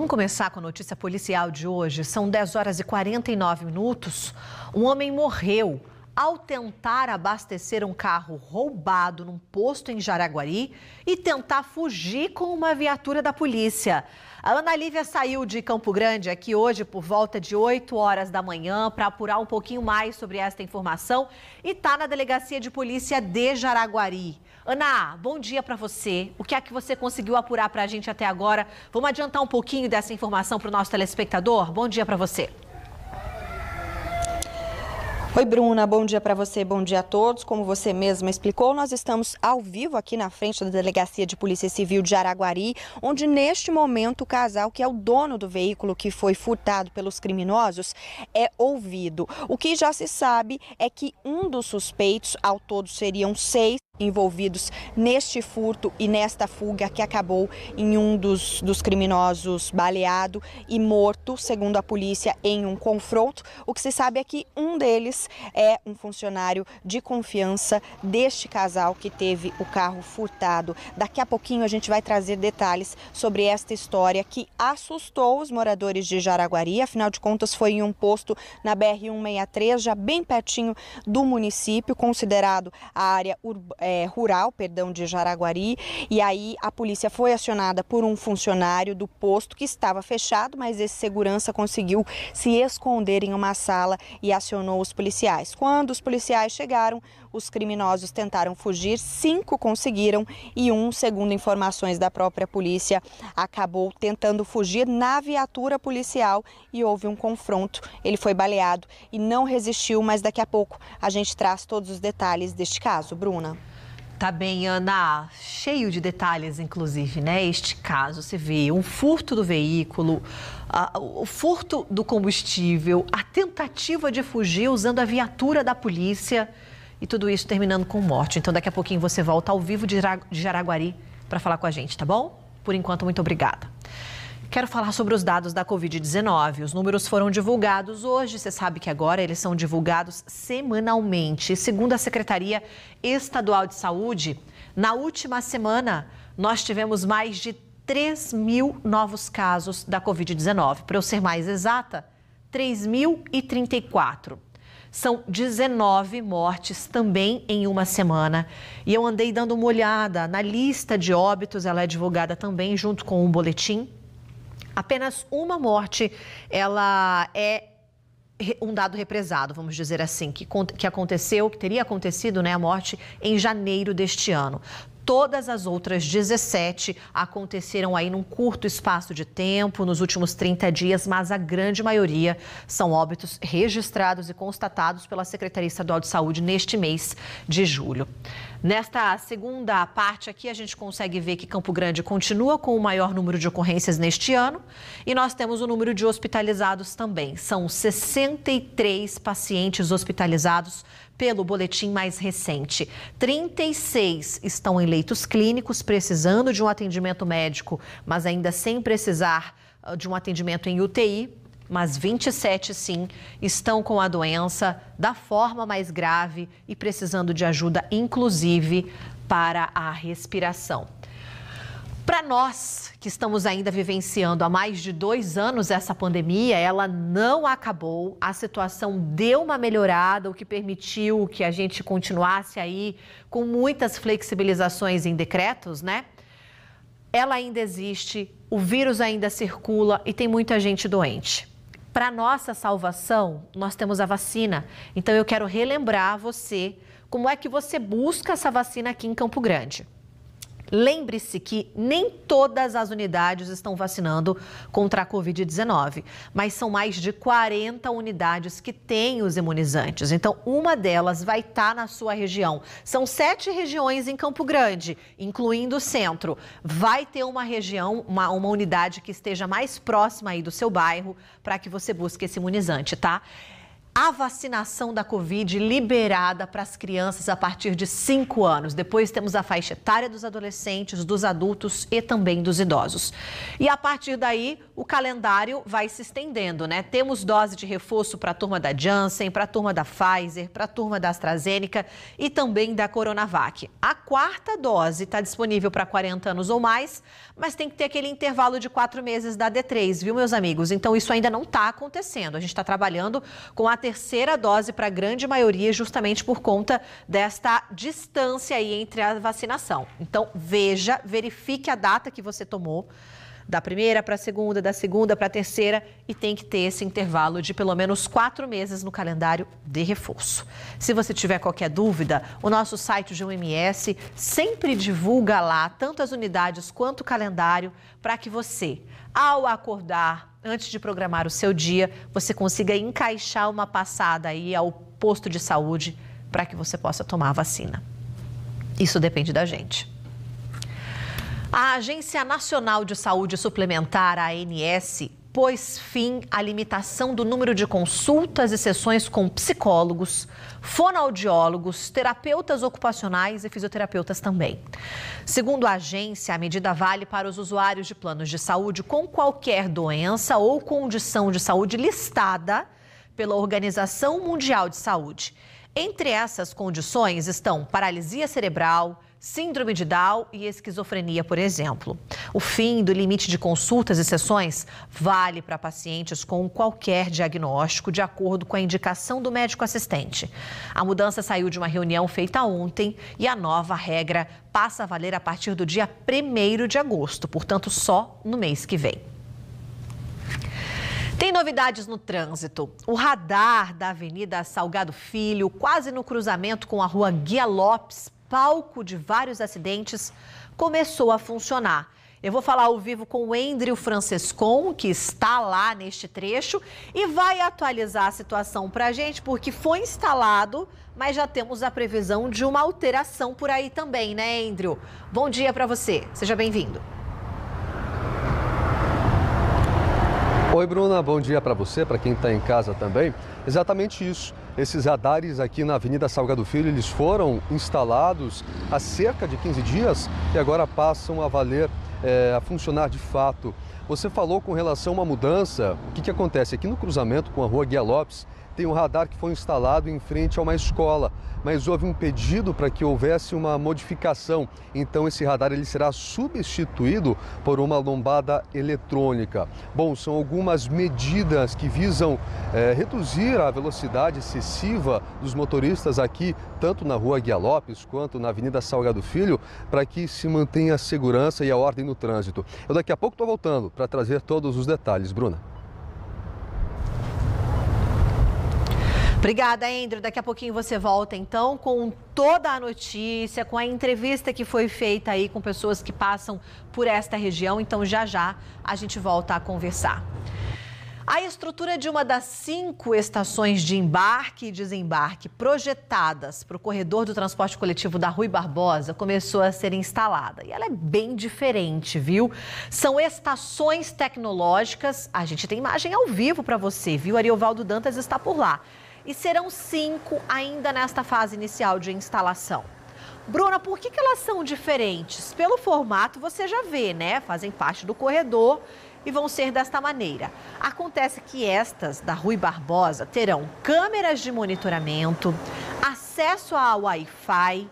Vamos começar com a notícia policial de hoje. São 10 horas e 49 minutos. Um homem morreu ao tentar abastecer um carro roubado num posto em Jaraguari e tentar fugir com uma viatura da polícia. A Ana Lívia saiu de Campo Grande aqui hoje por volta de 8 horas da manhã para apurar um pouquinho mais sobre esta informação e está na Delegacia de Polícia de Jaraguari. Ana, bom dia para você. O que é que você conseguiu apurar para a gente até agora? Vamos adiantar um pouquinho dessa informação para o nosso telespectador? Bom dia para você. Oi, Bruna, bom dia para você, bom dia a todos. Como você mesma explicou, nós estamos ao vivo aqui na frente da Delegacia de Polícia Civil de Araguari, onde neste momento o casal, que é o dono do veículo que foi furtado pelos criminosos, é ouvido. O que já se sabe é que um dos suspeitos, ao todo seriam 6, envolvidos neste furto e nesta fuga que acabou em um dos criminosos baleado e morto, segundo a polícia, em um confronto. O que se sabe é que um deles é um funcionário de confiança deste casal que teve o carro furtado. Daqui a pouquinho a gente vai trazer detalhes sobre esta história que assustou os moradores de Jaraguari. Afinal de contas, foi em um posto na BR-163, já bem pertinho do município, considerado a área rural de Jaraguari, e aí a polícia foi acionada por um funcionário do posto que estava fechado, mas esse segurança conseguiu se esconder em uma sala e acionou os policiais. Quando os policiais chegaram, os criminosos tentaram fugir, 5 conseguiram e um, segundo informações da própria polícia, acabou tentando fugir na viatura policial e houve um confronto. Ele foi baleado e não resistiu, mas daqui a pouco a gente traz todos os detalhes deste caso. Bruna. Tá bem, Ana, cheio de detalhes, inclusive, né? Este caso, você vê um furto do veículo, o furto do combustível, a tentativa de fugir usando a viatura da polícia e tudo isso terminando com morte. Então, daqui a pouquinho você volta ao vivo de Jaraguari para falar com a gente, tá bom? Por enquanto, muito obrigada. Quero falar sobre os dados da Covid-19. Os números foram divulgados hoje. Você sabe que agora eles são divulgados semanalmente. Segundo a Secretaria Estadual de Saúde, na última semana, nós tivemos mais de 3.000 novos casos da Covid-19. Para eu ser mais exata, 3.034. São 19 mortes também em uma semana. E eu andei dando uma olhada na lista de óbitos, ela é divulgada também junto com um boletim. Apenas uma morte, ela é um dado represado, vamos dizer assim, que aconteceu, que teria acontecido, né, a morte em janeiro deste ano. Todas as outras 17 aconteceram aí num curto espaço de tempo, nos últimos 30 dias, mas a grande maioria são óbitos registrados e constatados pela Secretaria Estadual de Saúde neste mês de julho. Nesta segunda parte aqui, a gente consegue ver que Campo Grande continua com o maior número de ocorrências neste ano e nós temos o número de hospitalizados também. São 63 pacientes hospitalizados pelo boletim mais recente. 36 estão em leitos clínicos, precisando de um atendimento médico, mas ainda sem precisar de um atendimento em UTI. Mas 27, sim, estão com a doença da forma mais grave e precisando de ajuda, inclusive, para a respiração. Para nós que estamos ainda vivenciando há mais de 2 anos essa pandemia, ela não acabou, a situação deu uma melhorada, o que permitiu que a gente continuasse aí com muitas flexibilizações em decretos, né? Ela ainda existe, o vírus ainda circula e tem muita gente doente. Para nossa salvação, nós temos a vacina. Então, eu quero relembrar você como é que você busca essa vacina aqui em Campo Grande. Lembre-se que nem todas as unidades estão vacinando contra a Covid-19, mas são mais de 40 unidades que têm os imunizantes. Então, uma delas vai estar na sua região. São 7 regiões em Campo Grande, incluindo o centro. Vai ter uma região, uma unidade que esteja mais próxima aí do seu bairro para que você busque esse imunizante, tá? a vacinação da Covid liberada para as crianças a partir de 5 anos. Depois temos a faixa etária dos adolescentes, dos adultos e também dos idosos. E a partir daí, o calendário vai se estendendo, né? Temos dose de reforço para a turma da Janssen, para a turma da Pfizer, para a turma da AstraZeneca e também da Coronavac. A 4ª dose está disponível para 40 anos ou mais, mas tem que ter aquele intervalo de 4 meses da D3, viu, meus amigos? Então, isso ainda não está acontecendo. A gente está trabalhando com a 3ª dose para a grande maioria, justamente por conta desta distância aí entre a vacinação. Então, verifique a data que você tomou, da primeira para a segunda, da segunda para a terceira, e tem que ter esse intervalo de pelo menos 4 meses no calendário de reforço. Se você tiver qualquer dúvida, o nosso site de OMS sempre divulga lá tanto as unidades quanto o calendário para que você, ao acordar, antes de programar o seu dia, você consiga encaixar uma passada aí ao posto de saúde para que você possa tomar a vacina. Isso depende da gente. A Agência Nacional de Saúde Suplementar, a ANS, pôs fim à limitação do número de consultas e sessões com psicólogos, fonoaudiólogos, terapeutas ocupacionais e fisioterapeutas também. Segundo a agência, a medida vale para os usuários de planos de saúde com qualquer doença ou condição de saúde listada pela Organização Mundial de Saúde. Entre essas condições estão paralisia cerebral, síndrome de Down e esquizofrenia, por exemplo. O fim do limite de consultas e sessões vale para pacientes com qualquer diagnóstico, de acordo com a indicação do médico assistente. A mudança saiu de uma reunião feita ontem e a nova regra passa a valer a partir do dia 1º de agosto, portanto, só no mês que vem. Tem novidades no trânsito. O radar da Avenida Salgado Filho, quase no cruzamento com a Rua Guia Lopes, palco de vários acidentes, começou a funcionar. Eu vou falar ao vivo com o Endrio Francescon, que está lá neste trecho, e vai atualizar a situação para a gente, porque foi instalado, mas já temos a previsão de uma alteração por aí também, né, Endrio? Bom dia para você, seja bem-vindo. Oi, Bruna, bom dia para você, para quem está em casa também. Exatamente isso. Esses radares aqui na Avenida Salgado Filho, eles foram instalados há cerca de 15 dias e agora passam a valer, a funcionar de fato. Você falou com relação a uma mudança. O que acontece? Aqui no cruzamento com a Rua Guia Lopes, tem um radar que foi instalado em frente a uma escola, mas houve um pedido para que houvesse uma modificação. Então esse radar ele será substituído por uma lombada eletrônica. Bom, são algumas medidas que visam reduzir a velocidade excessiva dos motoristas aqui, tanto na Rua Guia Lopes quanto na Avenida Salgado Filho, para que se mantenha a segurança e a ordem no trânsito. Eu daqui a pouco estou voltando para trazer todos os detalhes, Bruna. Obrigada, Endrio. Daqui a pouquinho você volta, então, com toda a notícia, com a entrevista que foi feita aí com pessoas que passam por esta região. Então, já a gente volta a conversar. A estrutura de uma das 5 estações de embarque e desembarque projetadas para o corredor do transporte coletivo da Rui Barbosa começou a ser instalada. E ela é bem diferente, viu? São estações tecnológicas. A gente tem imagem ao vivo para você, viu? Ariovaldo Dantas está por lá. E serão 5 ainda nesta fase inicial de instalação. Bruna, por que elas são diferentes? Pelo formato você já vê, né? Fazem parte do corredor e vão ser desta maneira. Acontece que estas da Rui Barbosa terão câmeras de monitoramento, acesso a Wi-Fi,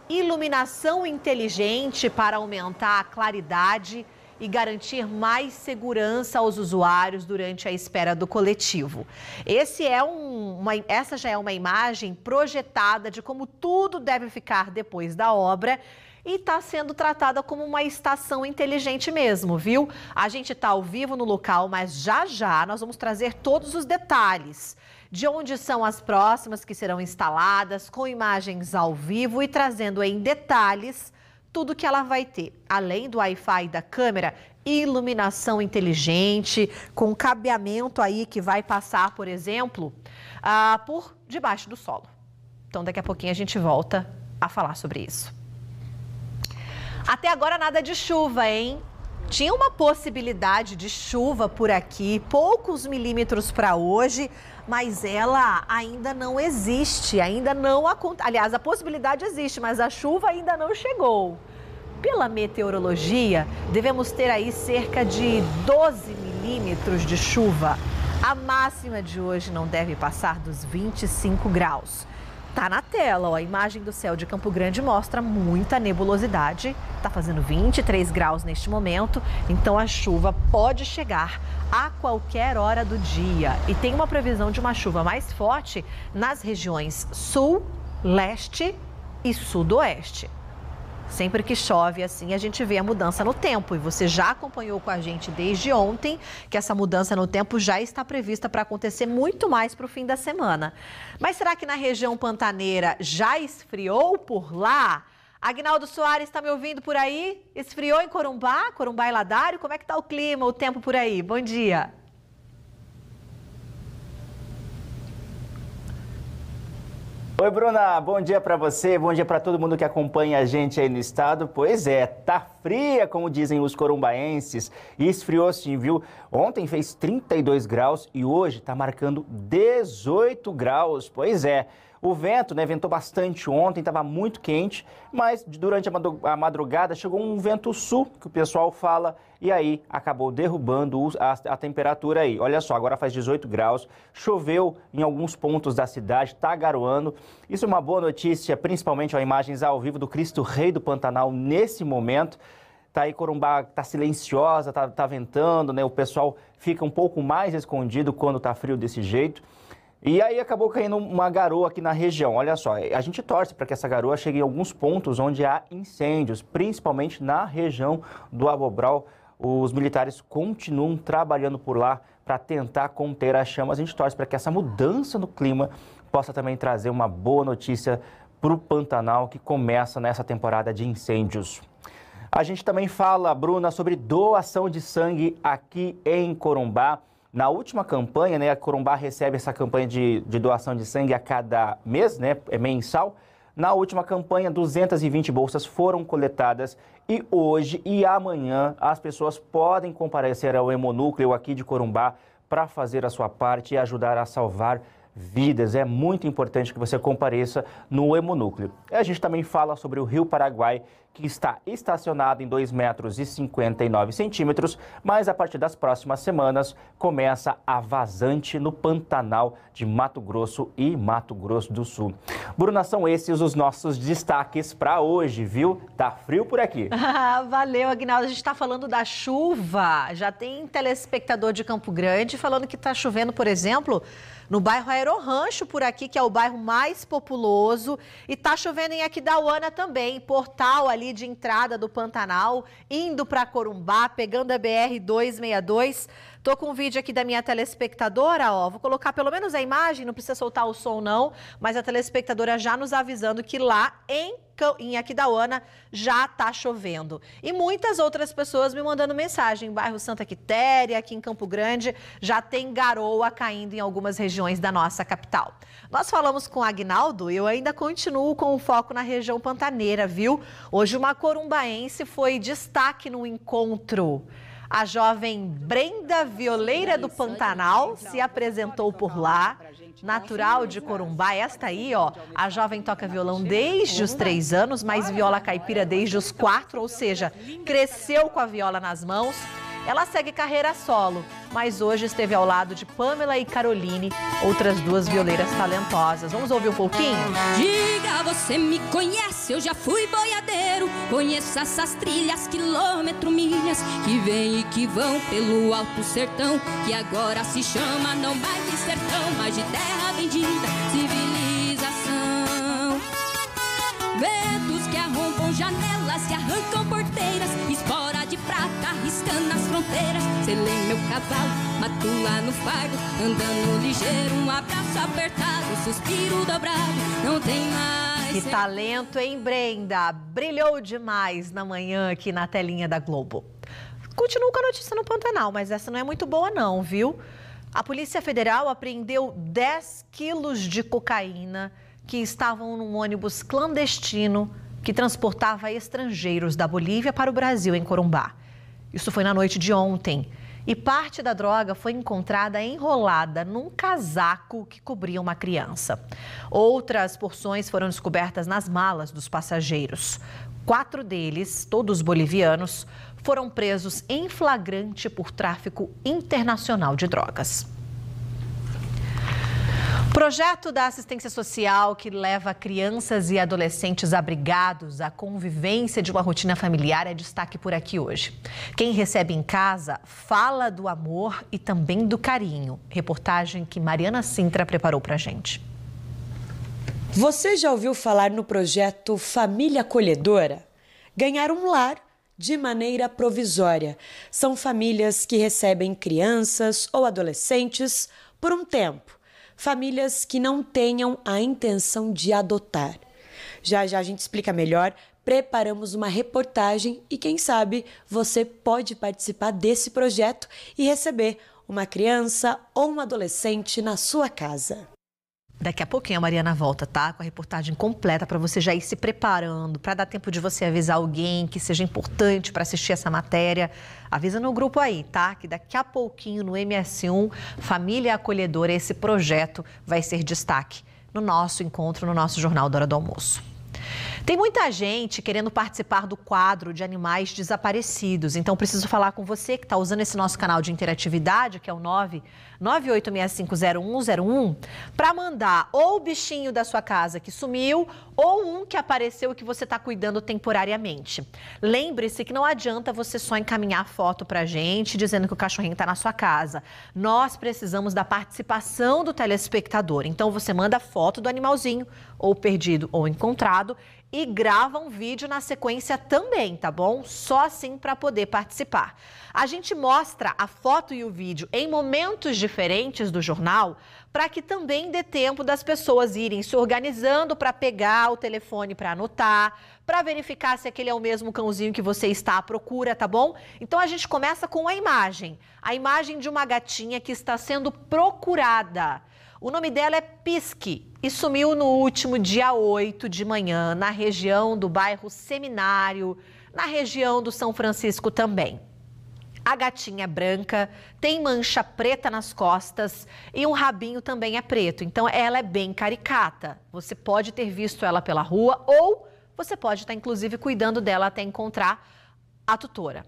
iluminação inteligente para aumentar a claridade e garantir mais segurança aos usuários durante a espera do coletivo. Essa já é uma imagem projetada de como tudo deve ficar depois da obra e está sendo tratada como uma estação inteligente mesmo, viu? A gente está ao vivo no local, mas já nós vamos trazer todos os detalhes de onde são as próximas que serão instaladas, com imagens ao vivo e trazendo em detalhes tudo que ela vai ter, além do Wi-Fi da câmera, iluminação inteligente, com cabeamento aí que vai passar, por exemplo, por debaixo do solo. Então, daqui a pouquinho a gente volta a falar sobre isso. Até agora nada de chuva, hein? Tinha uma possibilidade de chuva por aqui, poucos milímetros para hoje, mas ela ainda não existe, ainda não acontece. Aliás, a possibilidade existe, mas a chuva ainda não chegou. Pela meteorologia, devemos ter aí cerca de 12 milímetros de chuva. A máxima de hoje não deve passar dos 25 graus. Tá na tela, ó, a imagem do céu de Campo Grande mostra muita nebulosidade. Tá fazendo 23 graus neste momento, então a chuva pode chegar a qualquer hora do dia. E tem uma previsão de uma chuva mais forte nas regiões sul, leste e sudoeste. Sempre que chove assim, a gente vê a mudança no tempo. E você já acompanhou com a gente desde ontem que essa mudança no tempo já está prevista para acontecer muito mais para o fim da semana. Mas será que na região pantaneira já esfriou por lá? Agnaldo Soares, está me ouvindo por aí? Esfriou em Corumbá? Corumbá e Ladário? Como é que está o clima, o tempo por aí? Bom dia. Oi, Bruna, bom dia para você, bom dia para todo mundo que acompanha a gente aí no estado. Pois é, tá fria, como dizem os corumbaenses, e esfriou sim, viu? Ontem fez 32 graus e hoje tá marcando 18 graus, pois é. O vento, né, ventou bastante ontem, estava muito quente, mas durante a madrugada chegou um vento sul, que o pessoal fala, e aí acabou derrubando a temperatura aí. Olha só, agora faz 18 graus, choveu em alguns pontos da cidade, está garoando. Isso é uma boa notícia, principalmente ó, imagens ao vivo do Cristo Rei do Pantanal nesse momento. Tá aí, Corumbá tá silenciosa, tá ventando, né? O pessoal fica um pouco mais escondido quando tá frio desse jeito. E aí acabou caindo uma garoa aqui na região. Olha só, a gente torce para que essa garoa chegue em alguns pontos onde há incêndios, principalmente na região do Abobral. Os militares continuam trabalhando por lá para tentar conter as chamas. A gente torce para que essa mudança no clima possa também trazer uma boa notícia para o Pantanal, que começa nessa temporada de incêndios. A gente também fala, Bruna, sobre doação de sangue aqui em Corumbá. Na última campanha, né, a Corumbá recebe essa campanha de doação de sangue a cada mês, né, é mensal. Na última campanha, 220 bolsas foram coletadas e hoje e amanhã as pessoas podem comparecer ao Hemonúcleo aqui de Corumbá para fazer a sua parte e ajudar a salvar vidas. É muito importante que você compareça no Hemonúcleo. E a gente também fala sobre o Rio Paraguai, que está estacionado em 2,59 metros, mas a partir das próximas semanas começa a vazante no Pantanal de Mato Grosso e Mato Grosso do Sul. Bruna, são esses os nossos destaques para hoje, viu? Tá frio por aqui. Valeu, Agnaldo. A gente está falando da chuva. Já tem telespectador de Campo Grande falando que está chovendo, por exemplo, no bairro Aerorancho por aqui, que é o bairro mais populoso. E tá chovendo em Aquidauana também, portal ali de entrada do Pantanal, indo para Corumbá, pegando a BR-262. Tô com um vídeo aqui da minha telespectadora, ó. Vou colocar pelo menos a imagem, não precisa soltar o som não, mas a telespectadora já nos avisando que lá em Aquidauana já tá chovendo. E muitas outras pessoas me mandando mensagem. Bairro Santa Quitéria, aqui em Campo Grande, já tem garoa caindo em algumas regiões da nossa capital. Nós falamos com o Agnaldo e eu ainda continuo com o foco na região pantaneira, viu? Hoje uma corumbaense foi destaque no encontro. A jovem Brenda Violeira do Pantanal se apresentou por lá, natural de Corumbá. Esta aí, ó, a jovem toca violão desde os 3 anos, mas viola caipira desde os 4, ou seja, cresceu com a viola nas mãos. Ela segue carreira solo, mas hoje esteve ao lado de Pamela e Caroline, outras duas violeiras talentosas. Vamos ouvir um pouquinho? Diga, você me conhece, eu já fui boiadeiro. Conheço essas trilhas, quilômetro, milhas, que vêm e que vão pelo alto sertão, que agora se chama não mais de sertão, mas de terra bendita, civilização. Ventos que arrombam janelas, que arrancam porteiras, espora de prata riscando as fronteiras. Selei meu cavalo, mato lá no fardo, andando ligeiro, um abraço apertado, suspiro dobrado, não tem mais. Que talento, hein, Brenda? Brilhou demais na manhã aqui na telinha da Globo. Continuo com a notícia no Pantanal, mas essa não é muito boa não, viu? A Polícia Federal apreendeu 10 quilos de cocaína que estavam num ônibus clandestino que transportava estrangeiros da Bolívia para o Brasil, em Corumbá. Isso foi na noite de ontem. E parte da droga foi encontrada enrolada num casaco que cobria uma criança. Outras porções foram descobertas nas malas dos passageiros. 4 deles, todos bolivianos, foram presos em flagrante por tráfico internacional de drogas. Projeto da assistência social que leva crianças e adolescentes abrigados à convivência de uma rotina familiar é destaque por aqui hoje. Quem recebe em casa fala do amor e também do carinho. Reportagem que Mariana Sintra preparou pra gente. Você já ouviu falar no projeto Família Acolhedora? Ganhar um lar de maneira provisória. São famílias que recebem crianças ou adolescentes por um tempo. Famílias que não tenham a intenção de adotar. Já já a gente explica melhor, preparamos uma reportagem e quem sabe você pode participar desse projeto e receber uma criança ou um adolescente na sua casa. Daqui a pouquinho a Mariana volta, tá? Com a reportagem completa para você já ir se preparando, para dar tempo de você avisar alguém que seja importante para assistir essa matéria. Avisa no grupo aí, tá? Que daqui a pouquinho no MS1, Família Acolhedora, esse projeto vai ser destaque no nosso encontro, no nosso Jornal da Hora do Almoço. Tem muita gente querendo participar do quadro de animais desaparecidos, então preciso falar com você que está usando esse nosso canal de interatividade, que é o 998650101, para mandar ou o bichinho da sua casa que sumiu ou um que apareceu e que você está cuidando temporariamente. Lembre-se que não adianta você só encaminhar foto para a gente dizendo que o cachorrinho está na sua casa. Nós precisamos da participação do telespectador, então você manda foto do animalzinho, ou perdido ou encontrado, e grava um vídeo na sequência também, tá bom? Só assim para poder participar. A gente mostra a foto e o vídeo em momentos diferentes do jornal para que também dê tempo das pessoas irem se organizando para pegar o telefone para anotar, para verificar se aquele é o mesmo cãozinho que você está à procura, tá bom? Então a gente começa com a imagem de uma gatinha que está sendo procurada. O nome dela é Pisque e sumiu no último dia 8 de manhã, na região do bairro Seminário, na região do São Francisco também. A gatinha é branca, tem mancha preta nas costas e um rabinho também é preto, então ela é bem caricata. Você pode ter visto ela pela rua ou você pode estar inclusive cuidando dela até encontrar a tutora.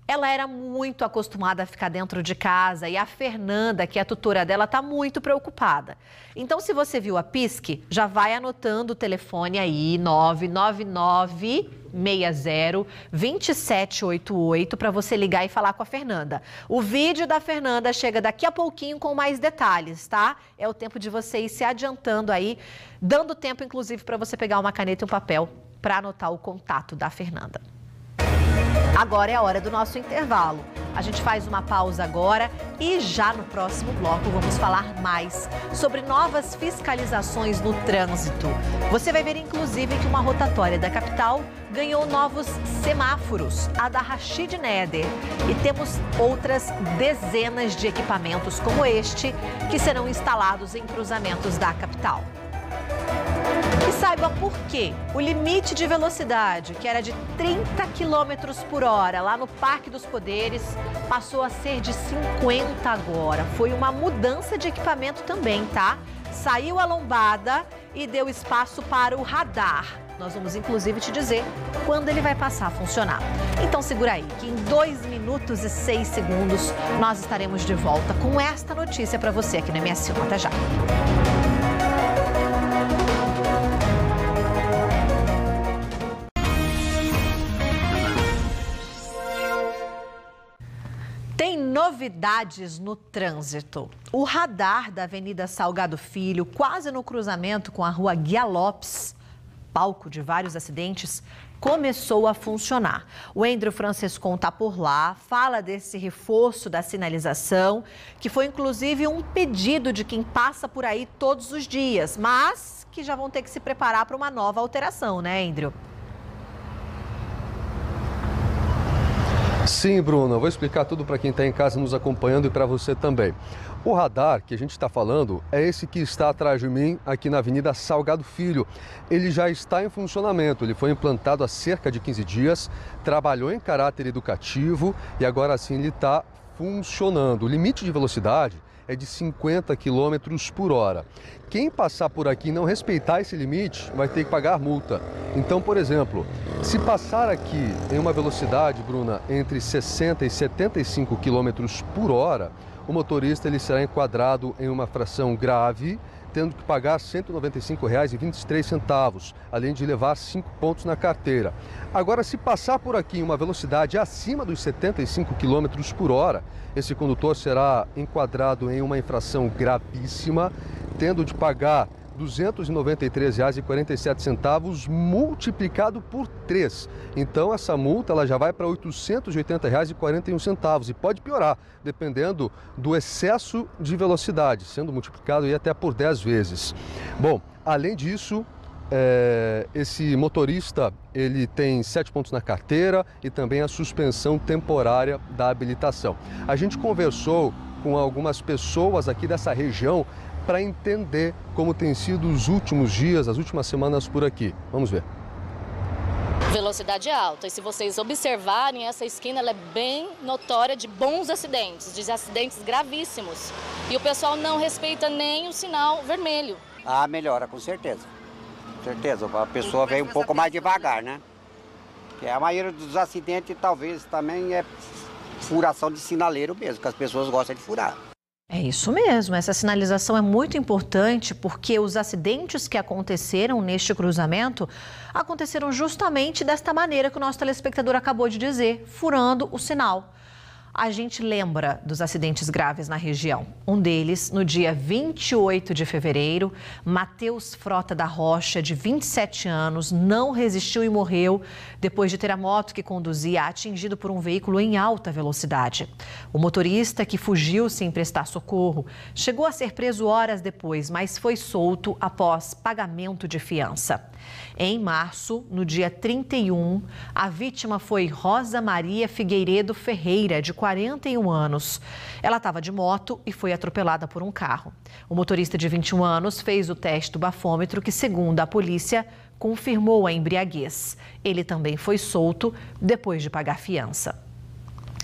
Ela era muito acostumada a ficar dentro de casa e a Fernanda, que é a tutora dela, está muito preocupada. Então, se você viu a Pisque, já vai anotando o telefone aí, 999-60-2788, para você ligar e falar com a Fernanda. O vídeo da Fernanda chega daqui a pouquinho com mais detalhes, tá? É o tempo de você ir se adiantando aí, dando tempo, inclusive, para você pegar uma caneta e um papel para anotar o contato da Fernanda. Agora é a hora do nosso intervalo. A gente faz uma pausa agora e já no próximo bloco vamos falar mais sobre novas fiscalizações no trânsito. Você vai ver inclusive que uma rotatória da capital ganhou novos semáforos, a da Rashid Neder. E temos outras dezenas de equipamentos como este que serão instalados em cruzamentos da capital. E saiba por quê. O limite de velocidade, que era de 30 km por hora lá no Parque dos Poderes, passou a ser de 50 agora. Foi uma mudança de equipamento também, tá? Saiu a lombada e deu espaço para o radar. Nós vamos, inclusive, te dizer quando ele vai passar a funcionar. Então, segura aí, que em 2 minutos e 6 segundos nós estaremos de volta com esta notícia para você aqui no MS1. Até já. Tem novidades no trânsito. O radar da Avenida Salgado Filho, quase no cruzamento com a Rua Guia Lopes, palco de vários acidentes, começou a funcionar. O Andrew Francescon está por lá, fala desse reforço da sinalização, que foi inclusive um pedido de quem passa por aí todos os dias, mas que já vão ter que se preparar para uma nova alteração, né, Andrew? Sim, Bruna, vou explicar tudo para quem está em casa nos acompanhando e para você também. O radar que a gente está falando é esse que está atrás de mim, aqui na Avenida Salgado Filho. Ele já está em funcionamento, ele foi implantado há cerca de 15 dias, trabalhou em caráter educativo e agora sim ele está funcionando. O limite de velocidade é de 50 km por hora. Quem passar por aqui e não respeitar esse limite vai ter que pagar multa. Então, por exemplo, se passar aqui em uma velocidade, Bruna, entre 60 e 75 km por hora, o motorista ele será enquadrado em uma infração grave, tendo que pagar R$ 195,23, além de levar 5 pontos na carteira. Agora, se passar por aqui em uma velocidade acima dos 75 km por hora, esse condutor será enquadrado em uma infração gravíssima, tendo de pagar R$ 293,47 multiplicado por 3. Então, essa multa ela já vai para R$ 880,41 e pode piorar, dependendo do excesso de velocidade, sendo multiplicado aí até por 10 vezes. Bom, além disso, esse motorista ele tem 7 pontos na carteira e também a suspensão temporária da habilitação. A gente conversou com algumas pessoas aqui dessa região para entender como tem sido os últimos dias, as últimas semanas por aqui. Vamos ver. Velocidade alta, e se vocês observarem, essa esquina ela é bem notória de bons acidentes, de acidentes gravíssimos. E o pessoal não respeita nem o sinal vermelho. Ah, melhora, com certeza. Com certeza, a pessoa vem um pouco mais devagar, né? Porque a maioria dos acidentes talvez também é furação de sinaleiro mesmo, que as pessoas gostam de furar. É isso mesmo, essa sinalização é muito importante porque os acidentes que aconteceram neste cruzamento aconteceram justamente desta maneira que o nosso telespectador acabou de dizer, furando o sinal. A gente lembra dos acidentes graves na região. Um deles, no dia 28 de fevereiro, Matheus Frota da Rocha, de 27 anos, não resistiu e morreu depois de ter a moto que conduzia atingido por um veículo em alta velocidade. O motorista, que fugiu sem prestar socorro, chegou a ser preso horas depois, mas foi solto após pagamento de fiança. Em março, no dia 31, a vítima foi Rosa Maria Figueiredo Ferreira, de 41 anos. Ela estava de moto e foi atropelada por um carro. O motorista de 21 anos fez o teste do bafômetro que, segundo a polícia, confirmou a embriaguez. Ele também foi solto depois de pagar fiança.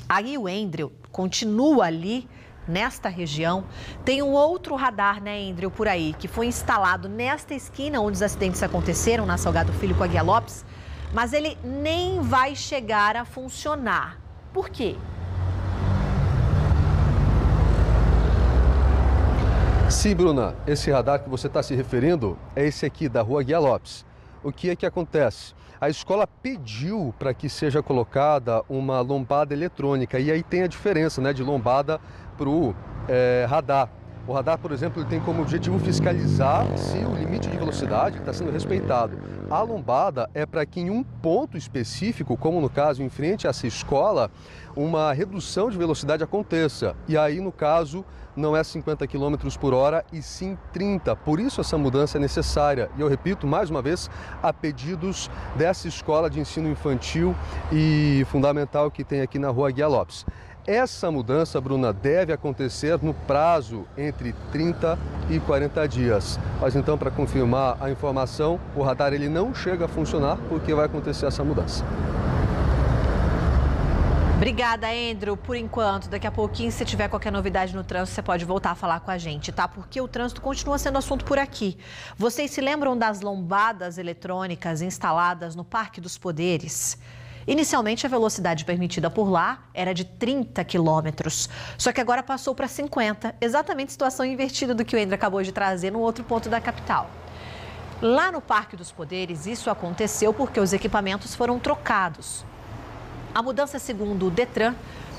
Aí o Andrew continua ali nesta região. Tem um outro radar, né, Andrew, por aí, que foi instalado nesta esquina onde os acidentes aconteceram, na Salgado Filho com a Guia Lopes, mas ele nem vai chegar a funcionar. Por quê? Sim, Bruna, esse radar que você está se referindo é esse aqui da Rua Guia Lopes. O que é que acontece? A escola pediu para que seja colocada uma lombada eletrônica e aí tem a diferença, né, de lombada para o radar. O radar, por exemplo, ele tem como objetivo fiscalizar se o limite de velocidade está sendo respeitado. A lombada é para que em um ponto específico, como no caso em frente a essa escola, uma redução de velocidade aconteça. E aí, no caso, não é 50 km por hora e sim 30. Por isso essa mudança é necessária. E eu repito, mais uma vez, a pedidos dessa escola de ensino infantil e fundamental que tem aqui na Rua Guia Lopes. Essa mudança, Bruna, deve acontecer no prazo entre 30 e 40 dias. Mas então, para confirmar a informação, o radar ele não chega a funcionar porque vai acontecer essa mudança. Obrigada, Andrew, por enquanto. Daqui a pouquinho, se tiver qualquer novidade no trânsito, você pode voltar a falar com a gente, tá? Porque o trânsito continua sendo assunto por aqui. Vocês se lembram das lombadas eletrônicas instaladas no Parque dos Poderes? Inicialmente, a velocidade permitida por lá era de 30 quilômetros, só que agora passou para 50, exatamente situação invertida do que o Andrew acabou de trazer no outro ponto da capital. Lá no Parque dos Poderes, isso aconteceu porque os equipamentos foram trocados. A mudança, segundo o Detran,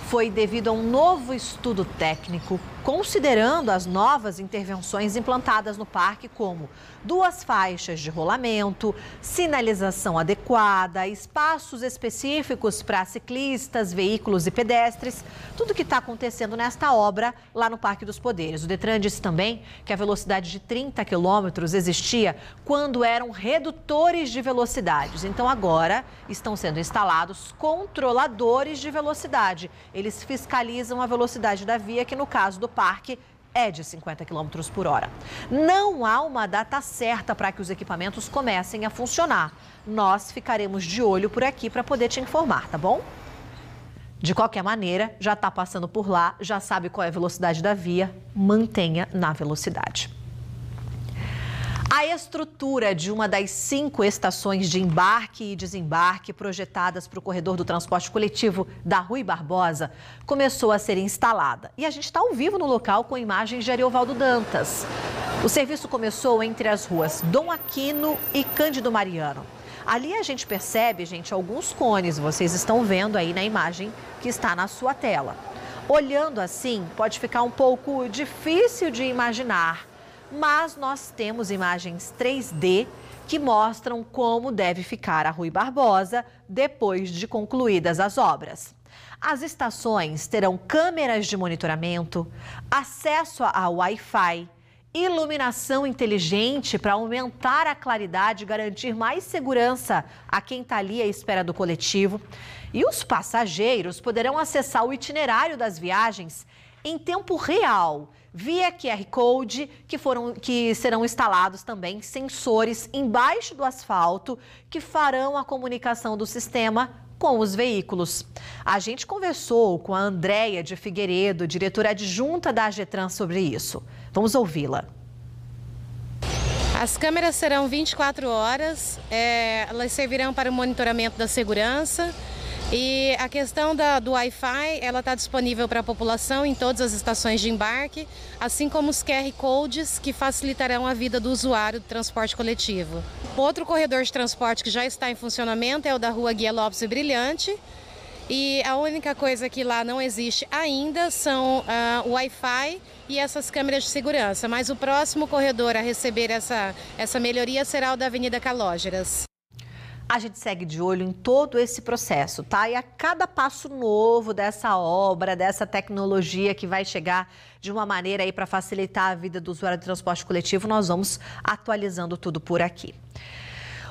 foi devido a um novo estudo técnico, considerando as novas intervenções implantadas no parque, como 2 faixas de rolamento, sinalização adequada, espaços específicos para ciclistas, veículos e pedestres, tudo que está acontecendo nesta obra lá no Parque dos Poderes. O Detran disse também que a velocidade de 30 km existia quando eram redutores de velocidades. Então agora estão sendo instalados controladores de velocidade. Eles fiscalizam a velocidade da via, que no caso do parque é de 50 km por hora. Não há uma data certa para que os equipamentos comecem a funcionar. Nós ficaremos de olho por aqui para poder te informar, tá bom? De qualquer maneira, já está passando por lá, já sabe qual é a velocidade da via, mantenha na velocidade. A estrutura de uma das 5 estações de embarque e desembarque projetadas para o corredor do transporte coletivo da Rui Barbosa começou a ser instalada. E a gente está ao vivo no local com imagens de Ariovaldo Dantas. O serviço começou entre as ruas Dom Aquino e Cândido Mariano. Ali a gente percebe, gente, alguns cones, vocês estão vendo aí na imagem que está na sua tela. Olhando assim, pode ficar um pouco difícil de imaginar, mas nós temos imagens 3D que mostram como deve ficar a Rui Barbosa depois de concluídas as obras. As estações terão câmeras de monitoramento, acesso a Wi-Fi, iluminação inteligente para aumentar a claridade e garantir mais segurança a quem está ali à espera do coletivo. E os passageiros poderão acessar o itinerário das viagens em tempo real, via QR Code, que serão instalados também sensores embaixo do asfalto que farão a comunicação do sistema com os veículos. A gente conversou com a Andréia de Figueiredo, diretora adjunta da AGETRAN, sobre isso. Vamos ouvi-la. As câmeras serão 24 horas, elas servirão para o monitoramento da segurança. E a questão do Wi-Fi, ela está disponível para a população em todas as estações de embarque, assim como os QR Codes que facilitarão a vida do usuário do transporte coletivo. Outro corredor de transporte que já está em funcionamento é o da Rua Guia Lopes e Brilhante. E a única coisa que lá não existe ainda são o Wi-Fi e essas câmeras de segurança. Mas o próximo corredor a receber essa melhoria será o da Avenida Calógeras. A gente segue de olho em todo esse processo, tá? E a cada passo novo dessa obra, dessa tecnologia que vai chegar de uma maneira aí para facilitar a vida do usuário do transporte coletivo, nós vamos atualizando tudo por aqui.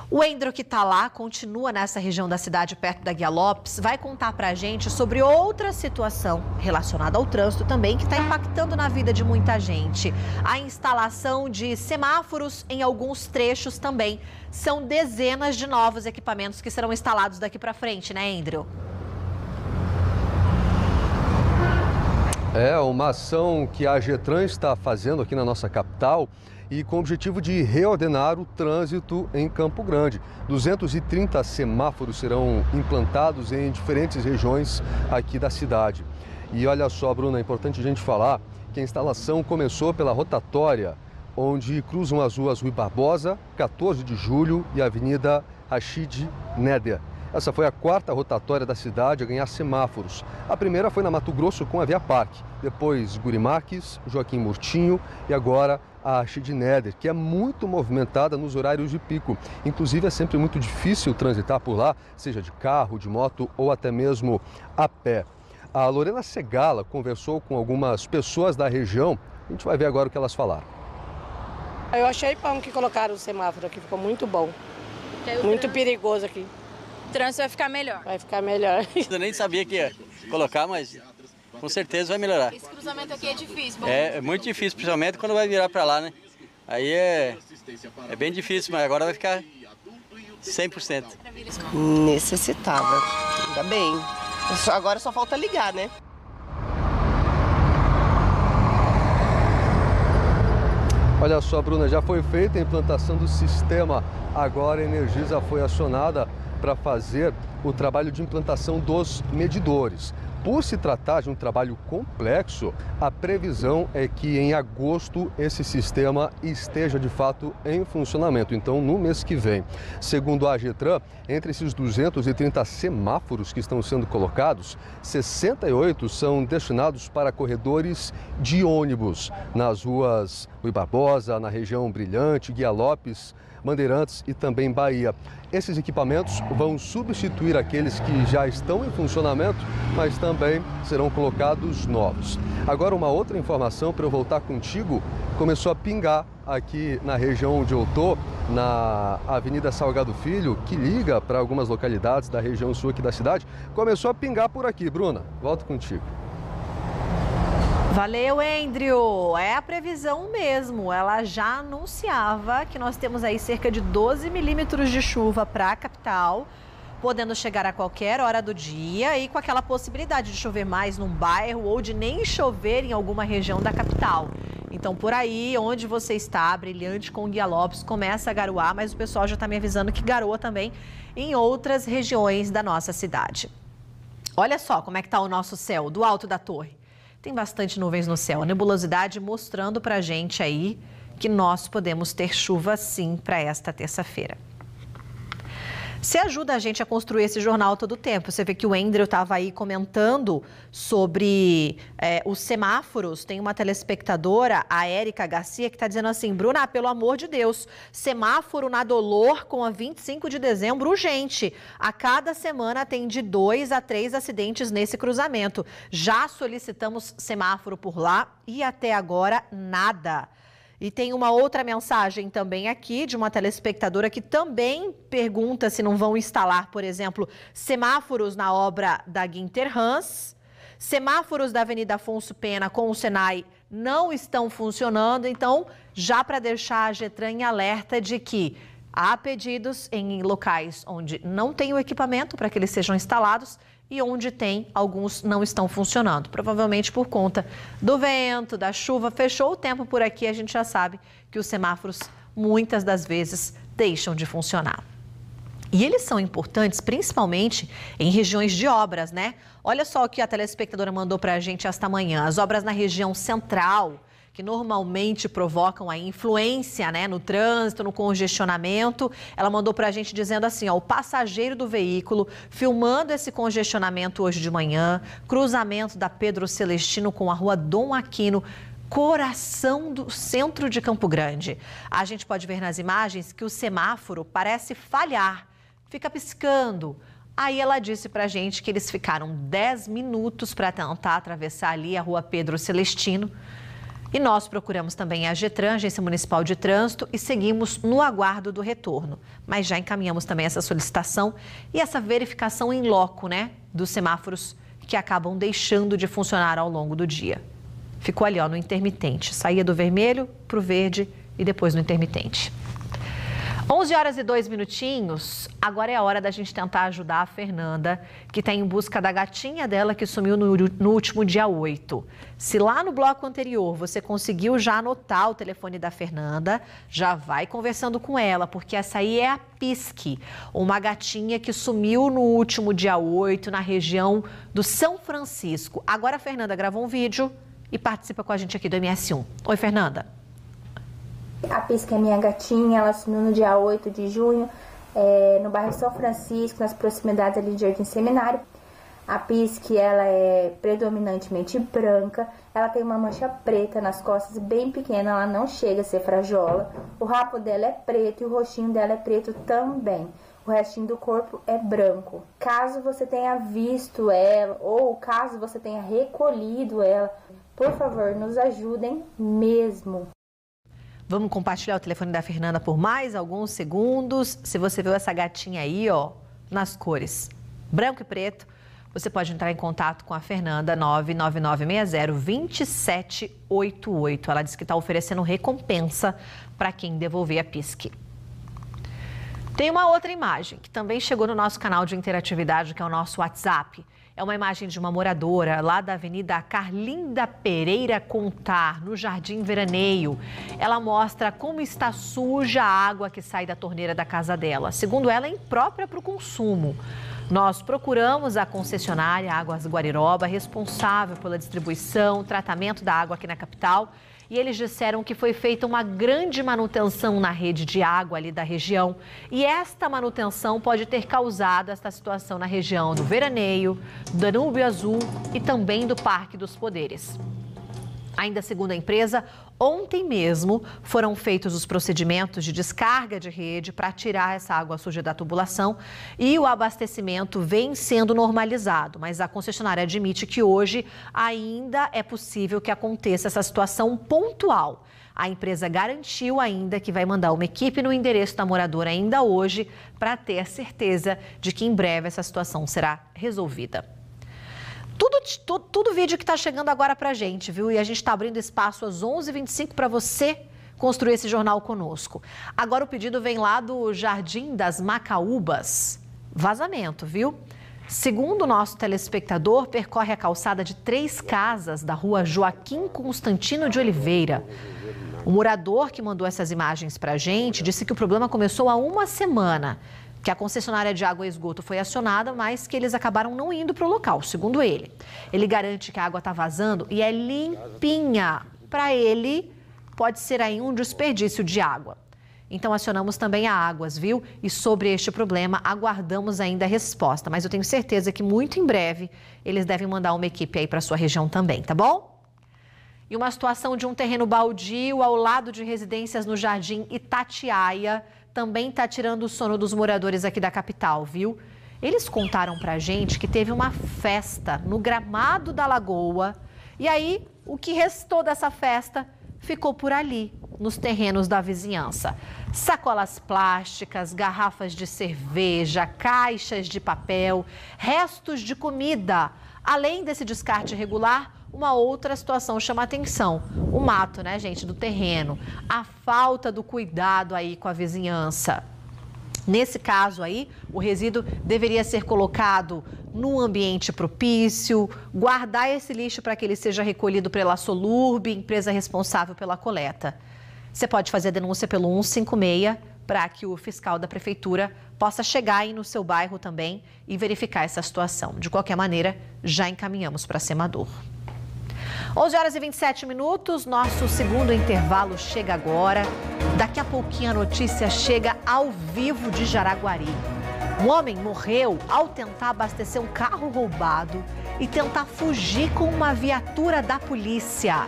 O Endro, que está lá, continua nessa região da cidade, perto da Guia Lopes, vai contar para a gente sobre outra situação relacionada ao trânsito também, que está impactando na vida de muita gente. A instalação de semáforos em alguns trechos também. São dezenas de novos equipamentos que serão instalados daqui para frente, né, Endro? É uma ação que a AGETRAN está fazendo aqui na nossa capital e com o objetivo de reordenar o trânsito em Campo Grande. 230 semáforos serão implantados em diferentes regiões aqui da cidade. E olha só, Bruna, é importante a gente falar que a instalação começou pela rotatória, onde cruzam as ruas Rui Barbosa, 14 de Julho e a Avenida Rachid Néder. Essa foi a 4ª rotatória da cidade a ganhar semáforos. A primeira foi na Mato Grosso com a Via Parque, depois Guri Marques, Joaquim Murtinho e agora a Rachid Néder, que é muito movimentada nos horários de pico. Inclusive é sempre muito difícil transitar por lá, seja de carro, de moto ou até mesmo a pé. A Lorena Segala conversou com algumas pessoas da região. A gente vai ver agora o que elas falaram. Eu achei bom que colocaram o semáforo aqui, ficou muito bom. Muito perigoso aqui. O trânsito vai ficar melhor. Vai ficar melhor. Eu nem sabia que ia colocar, mas com certeza vai melhorar. Esse cruzamento aqui é difícil. É muito difícil, principalmente quando vai virar para lá, né? Aí é bem difícil, mas agora vai ficar 100%. Necessitava, ainda bem. Agora só falta ligar, né? Olha só, Bruna, já foi feita a implantação do sistema. Agora a Energisa foi acionada para fazer o trabalho de implantação dos medidores. Por se tratar de um trabalho complexo, a previsão é que em agosto esse sistema esteja de fato em funcionamento, então no mês que vem. Segundo a AGETRAN, entre esses 230 semáforos que estão sendo colocados, 68 são destinados para corredores de ônibus nas ruas Rui Barbosa, na região Brilhante, Guia Lopes, Bandeirantes e também Bahia. Esses equipamentos vão substituir aqueles que já estão em funcionamento, mas também serão colocados novos. Agora, uma outra informação para eu voltar contigo, começou a pingar aqui na região onde eu estou, na Avenida Salgado Filho, que liga para algumas localidades da região sul aqui da cidade. Começou a pingar por aqui. Bruna, volto contigo. Valeu, Andrew. É a previsão mesmo. Ela já anunciava que nós temos aí cerca de 12 milímetros de chuva para a capital, podendo chegar a qualquer hora do dia e com aquela possibilidade de chover mais num bairro ou de nem chover em alguma região da capital. Então, por aí, onde você está, Brilhante com Guia Lopes, começa a garoar, mas o pessoal já está me avisando que garoa também em outras regiões da nossa cidade. Olha só como é que está o nosso céu do alto da torre. Tem bastante nuvens no céu, a nebulosidade mostrando para a gente aí que nós podemos ter chuva sim para esta terça-feira. Você ajuda a gente a construir esse jornal todo o tempo. Você vê que o Andrew estava aí comentando sobre os semáforos. Tem uma telespectadora, a Érica Garcia, que está dizendo assim: Bruna, pelo amor de Deus, semáforo na Dolor com a 25 de dezembro urgente. A cada semana tem de 2 a 3 acidentes nesse cruzamento. Já solicitamos semáforo por lá e até agora nada. E tem uma outra mensagem também aqui de uma telespectadora que também pergunta se não vão instalar, por exemplo, semáforos na obra da Guinter Hans. Semáforos da Avenida Afonso Pena com o Senai não estão funcionando. Então, já para deixar a AGETRAN em alerta de que há pedidos em locais onde não tem o equipamento para que eles sejam instalados e onde tem, alguns não estão funcionando. Provavelmente por conta do vento, da chuva. Fechou o tempo por aqui, a gente já sabe que os semáforos muitas das vezes deixam de funcionar. E eles são importantes principalmente em regiões de obras, né? Olha só o que a telespectadora mandou para a gente esta manhã. As obras na região central, que normalmente provocam a influência, né, no trânsito, no congestionamento. Ela mandou para a gente dizendo assim, ó, o passageiro do veículo filmando esse congestionamento hoje de manhã, cruzamento da Pedro Celestino com a rua Dom Aquino, coração do centro de Campo Grande. A gente pode ver nas imagens que o semáforo parece falhar, fica piscando. Aí ela disse pra gente que eles ficaram 10 minutos para tentar atravessar ali a rua Pedro Celestino. E nós procuramos também a AGETRAN, Agência Municipal de Trânsito, e seguimos no aguardo do retorno. Mas já encaminhamos também essa solicitação e essa verificação em loco, né, dos semáforos que acabam deixando de funcionar ao longo do dia. Ficou ali, ó, no intermitente. Saía do vermelho para o verde e depois no intermitente. 11 horas e 2 minutinhos, agora é a hora da gente tentar ajudar a Fernanda, que está em busca da gatinha dela que sumiu no último dia 8. Se lá no bloco anterior você conseguiu já anotar o telefone da Fernanda, já vai conversando com ela, porque essa aí é a Pisque, uma gatinha que sumiu no último dia 8 na região do São Francisco. Agora a Fernanda gravou um vídeo e participa com a gente aqui do MS1. Oi, Fernanda. A Pisque é minha gatinha, ela sumiu no dia 8 de junho, no bairro São Francisco, nas proximidades ali de Jardim Seminário. A Pisque, ela é predominantemente branca, ela tem uma mancha preta nas costas bem pequena, ela não chega a ser frajola. O rabo dela é preto e o rostinho dela é preto também. O restinho do corpo é branco. Caso você tenha visto ela ou caso você tenha recolhido ela, por favor, nos ajudem mesmo. Vamos compartilhar o telefone da Fernanda por mais alguns segundos. Se você viu essa gatinha aí, ó, nas cores branco e preto, você pode entrar em contato com a Fernanda, 99960-2788. Ela disse que está oferecendo recompensa para quem devolver a Pisque. Tem uma outra imagem que também chegou no nosso canal de interatividade, que é o nosso WhatsApp. É uma imagem de uma moradora lá da Avenida Carlinda Pereira Contar, no Jardim Veraneio. Ela mostra como está suja a água que sai da torneira da casa dela. Segundo ela, é imprópria para o consumo. Nós procuramos a concessionária Águas Guariroba, responsável pela distribuição, tratamento da água aqui na capital. E eles disseram que foi feita uma grande manutenção na rede de água ali da região. E esta manutenção pode ter causado esta situação na região do Veraneio, do Danúbio Azul e também do Parque dos Poderes. Ainda segundo a empresa, ontem mesmo foram feitos os procedimentos de descarga de rede para tirar essa água suja da tubulação e o abastecimento vem sendo normalizado. Mas a concessionária admite que hoje ainda é possível que aconteça essa situação pontual. A empresa garantiu ainda que vai mandar uma equipe no endereço da moradora ainda hoje para ter certeza de que em breve essa situação será resolvida. Tudo vídeo que está chegando agora para a gente, viu? E a gente está abrindo espaço às 11h25 para você construir esse jornal conosco. Agora o pedido vem lá do Jardim das Macaúbas. Vazamento, viu? Segundo o nosso telespectador, percorre a calçada de 3 casas da rua Joaquim Constantino de Oliveira. O morador que mandou essas imagens para a gente disse que o problema começou há uma semana. Que a concessionária de água e esgoto foi acionada, mas que eles acabaram não indo para o local, segundo ele. Ele garante que a água está vazando e é limpinha. Para ele, pode ser aí um desperdício de água. Então, acionamos também a Águas, viu? E sobre este problema, aguardamos ainda a resposta. Mas eu tenho certeza que muito em breve eles devem mandar uma equipe aí para a sua região também, tá bom? E uma situação de um terreno baldio ao lado de residências no Jardim Itatiaia também está tirando o sono dos moradores aqui da capital, viu? Eles contaram pra gente que teve uma festa no gramado da lagoa e aí o que restou dessa festa ficou por ali, nos terrenos da vizinhança. Sacolas plásticas, garrafas de cerveja, caixas de papel, restos de comida. Além desse descarte irregular, uma outra situação chama a atenção. O mato, né, gente, do terreno. A falta do cuidado aí com a vizinhança. Nesse caso aí, o resíduo deveria ser colocado num ambiente propício, guardar esse lixo para que ele seja recolhido pela Solurb, empresa responsável pela coleta. Você pode fazer a denúncia pelo 156 para que o fiscal da prefeitura possa chegar aí no seu bairro também e verificar essa situação. De qualquer maneira, já encaminhamos para a Semador. 11h27, nosso segundo intervalo chega agora. Daqui a pouquinho a notícia chega ao vivo de Jaraguari. Um homem morreu ao tentar abastecer um carro roubado e tentar fugir com uma viatura da polícia.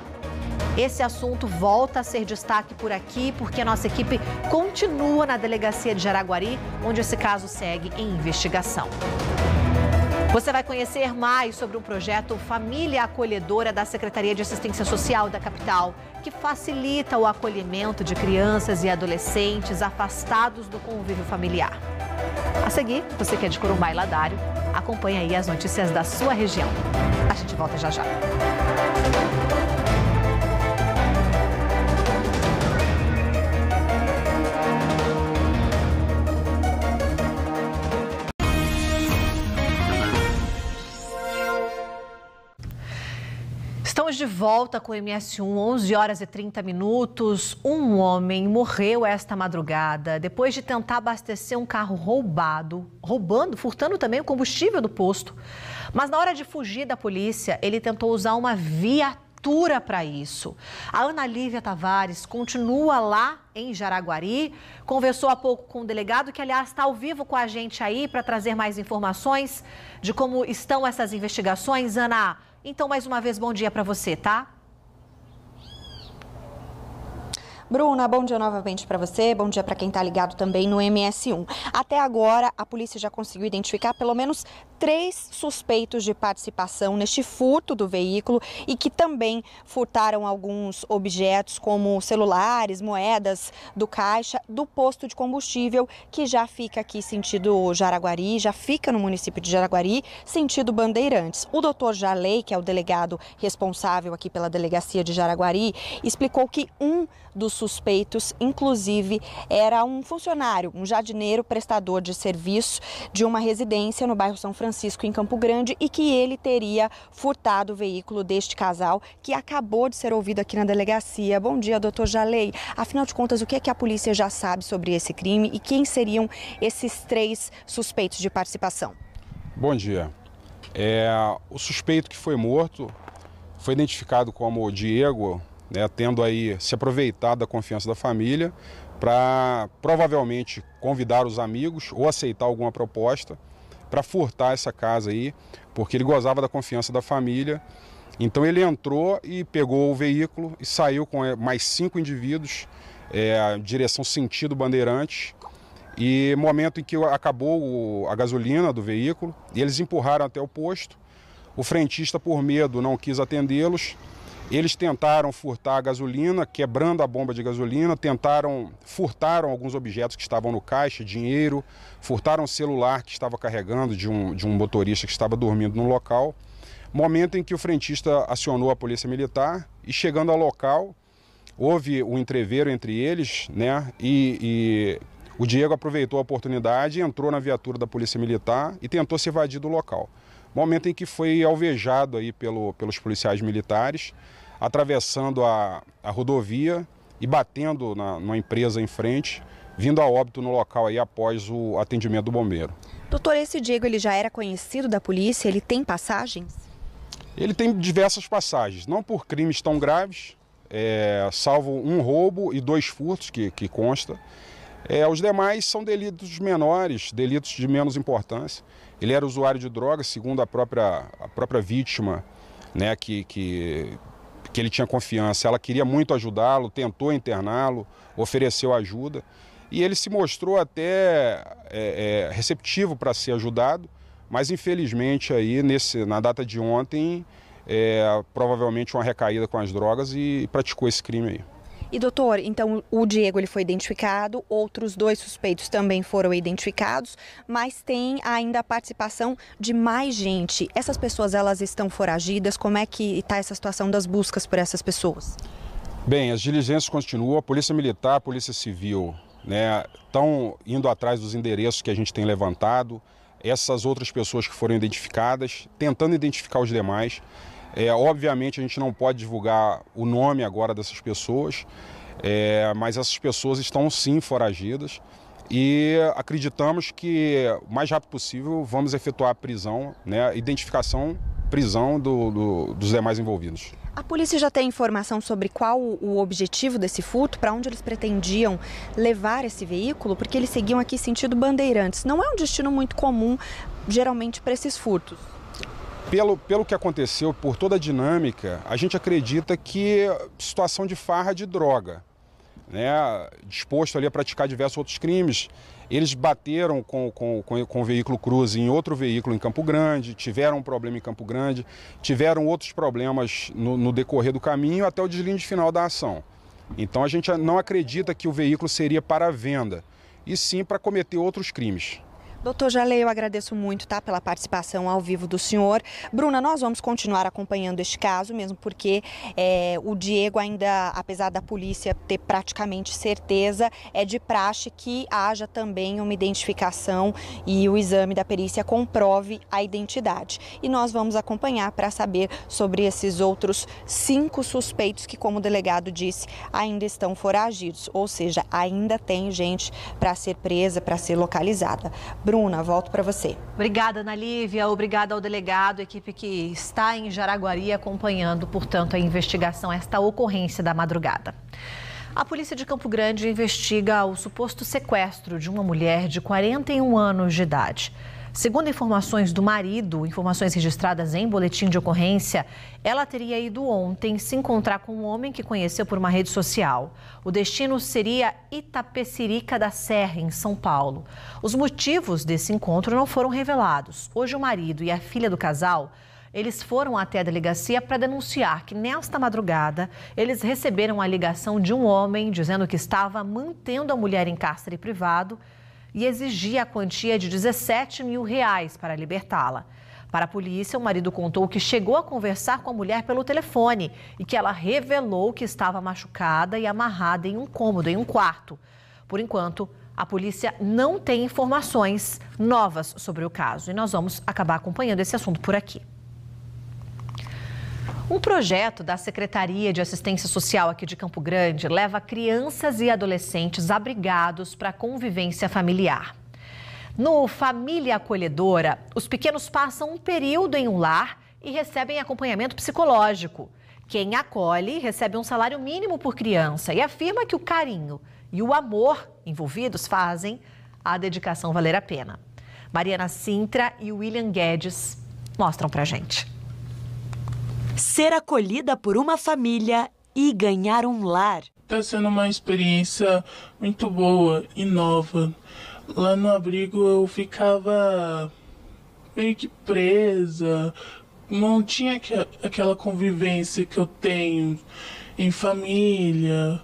Esse assunto volta a ser destaque por aqui, porque a nossa equipe continua na delegacia de Jaraguari, onde esse caso segue em investigação. Você vai conhecer mais sobre um projeto Família Acolhedora da Secretaria de Assistência Social da capital, que facilita o acolhimento de crianças e adolescentes afastados do convívio familiar. A seguir, você que é de Corumbá e Ladário, acompanhe aí as notícias da sua região. A gente volta já já. Estamos de volta com o MS1, 11h30. Um homem morreu esta madrugada depois de tentar abastecer um carro furtando também o combustível do posto. Mas na hora de fugir da polícia, ele tentou usar uma viatura para isso. A Ana Lívia Tavares continua lá em Jaraguari, conversou há pouco com o delegado, que aliás está ao vivo com a gente aí para trazer mais informações de como estão essas investigações. Ana, então, mais uma vez, bom dia para você, tá? Bruna, bom dia novamente para você, bom dia para quem está ligado também no MS1. Até agora, a polícia já conseguiu identificar pelo menos 3 suspeitos de participação neste furto do veículo e que também furtaram alguns objetos como celulares, moedas do caixa do posto de combustível, que já fica aqui sentido Jaraguari, já fica no município de Jaraguari, sentido Bandeirantes. O doutor Jalei, que é o delegado responsável aqui pela delegacia de Jaraguari, explicou que um dos suspeitos, inclusive, era um funcionário, um jardineiro prestador de serviço de uma residência no bairro São Francisco, em Campo Grande, e que ele teria furtado o veículo deste casal, que acabou de ser ouvido aqui na delegacia. Bom dia, doutor Jalei. Afinal de contas, o que é que a polícia já sabe sobre esse crime e quem seriam esses 3 suspeitos de participação? Bom dia. O suspeito que foi morto foi identificado como Diego, né, tendo aí se aproveitado da confiança da família para provavelmente convidar os amigos ou aceitar alguma proposta para furtar essa casa aí, porque ele gozava da confiança da família. Então ele entrou e pegou o veículo e saiu com mais 5 indivíduos, direção sentido Bandeirantes. E momento em que acabou a gasolina do veículo, e eles empurraram até o posto. O frentista, por medo, não quis atendê-los. Eles tentaram furtar a gasolina, quebrando a bomba de gasolina, furtaram alguns objetos que estavam no caixa, dinheiro, furtaram o celular que estava carregando de um motorista que estava dormindo no local. Momento em que o frentista acionou a polícia militar e, chegando ao local, houve um entreveiro entre eles, né? E o Diego aproveitou a oportunidade, entrou na viatura da polícia militar e tentou se evadir do local. Momento em que foi alvejado aí pelos policiais militares, atravessando a rodovia e batendo numa empresa em frente, vindo a óbito no local aí após o atendimento do bombeiro. Doutor, esse Diego ele já era conhecido da polícia? Ele tem passagens? Ele tem diversas passagens, não por crimes tão graves, salvo um roubo e 2 furtos que consta. Os demais são delitos menores, delitos de menos importância. Ele era usuário de drogas, segundo a própria vítima, né, que ele tinha confiança. Ela queria muito ajudá-lo, tentou interná-lo, ofereceu ajuda. E ele se mostrou até receptivo para ser ajudado, mas infelizmente aí, na data de ontem, provavelmente uma recaída com as drogas e praticou esse crime aí. E doutor, então o Diego ele foi identificado, outros 2 suspeitos também foram identificados, mas tem ainda a participação de mais gente. Essas pessoas, elas estão foragidas? Como é que está essa situação das buscas por essas pessoas? Bem, as diligências continuam, a Polícia Militar, a Polícia Civil, né, estão indo atrás dos endereços que a gente tem levantado, essas outras pessoas que foram identificadas, tentando identificar os demais. Obviamente a gente não pode divulgar o nome agora dessas pessoas, mas essas pessoas estão sim foragidas e acreditamos que o mais rápido possível vamos efetuar a prisão, né, identificação, prisão dos demais envolvidos. A polícia já tem informação sobre qual o objetivo desse furto, para onde eles pretendiam levar esse veículo? Porque eles seguiam aqui sentido Bandeirantes. Não é um destino muito comum, geralmente, para esses furtos. Pelo que aconteceu, por toda a dinâmica, a gente acredita que situação de farra de droga, né, disposto ali a praticar diversos outros crimes. Eles bateram com o veículo Cruze em outro veículo em Campo Grande, tiveram um problema em Campo Grande, tiveram outros problemas no decorrer do caminho até o deslinde final da ação. Então a gente não acredita que o veículo seria para venda, e sim para cometer outros crimes. Doutor Jalei, eu agradeço muito, tá, pela participação ao vivo do senhor. Bruna, nós vamos continuar acompanhando este caso, mesmo porque o Diego ainda, apesar da polícia ter praticamente certeza, é de praxe que haja também uma identificação e o exame da perícia comprove a identidade. E nós vamos acompanhar para saber sobre esses outros 5 suspeitos que, como o delegado disse, ainda estão foragidos, ou seja, ainda tem gente para ser presa, para ser localizada. Bruna, volto para você. Obrigada, Ana Lívia. Obrigada ao delegado, equipe que está em Jaraguari acompanhando, portanto, a investigação, esta ocorrência da madrugada. A polícia de Campo Grande investiga o suposto sequestro de uma mulher de 41 anos de idade. Segundo informações do marido, informações registradas em boletim de ocorrência, ela teria ido ontem se encontrar com um homem que conheceu por uma rede social. O destino seria Itapecerica da Serra, em São Paulo. Os motivos desse encontro não foram revelados. Hoje o marido e a filha do casal, eles foram até a delegacia para denunciar que nesta madrugada eles receberam a ligação de um homem dizendo que estava mantendo a mulher em cárcere privado e exigia a quantia de R$17 mil para libertá-la. Para a polícia, o marido contou que chegou a conversar com a mulher pelo telefone e que ela revelou que estava machucada e amarrada em um cômodo, em um quarto. Por enquanto, a polícia não tem informações novas sobre o caso e nós vamos acabar acompanhando esse assunto por aqui. Um projeto da Secretaria de Assistência Social aqui de Campo Grande leva crianças e adolescentes abrigados para a convivência familiar. No Família Acolhedora, os pequenos passam um período em um lar e recebem acompanhamento psicológico. Quem acolhe recebe um salário mínimo por criança e afirma que o carinho e o amor envolvidos fazem a dedicação valer a pena. Mariana Sintra e William Guedes mostram pra gente. Ser acolhida por uma família e ganhar um lar. Está sendo uma experiência muito boa e nova. Lá no abrigo eu ficava meio que presa, não tinha aquela convivência que eu tenho em família,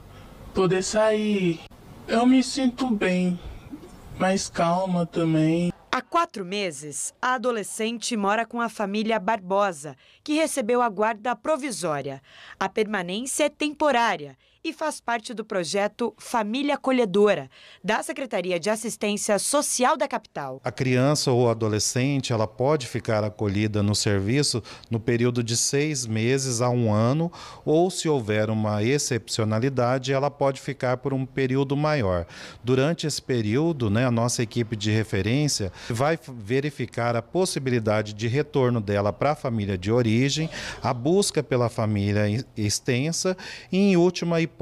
poder sair. Eu me sinto bem, mais calma também. Há 4 meses, a adolescente mora com a família Barbosa, que recebeu a guarda provisória. A permanência é temporária e faz parte do projeto Família Acolhedora, da Secretaria de Assistência Social da capital. A criança ou adolescente, ela pode ficar acolhida no serviço no período de 6 meses a 1 ano, ou se houver uma excepcionalidade, ela pode ficar por um período maior. Durante esse período, a nossa equipe de referência vai verificar a possibilidade de retorno dela para a família de origem, a busca pela família extensa e, em última hipótese,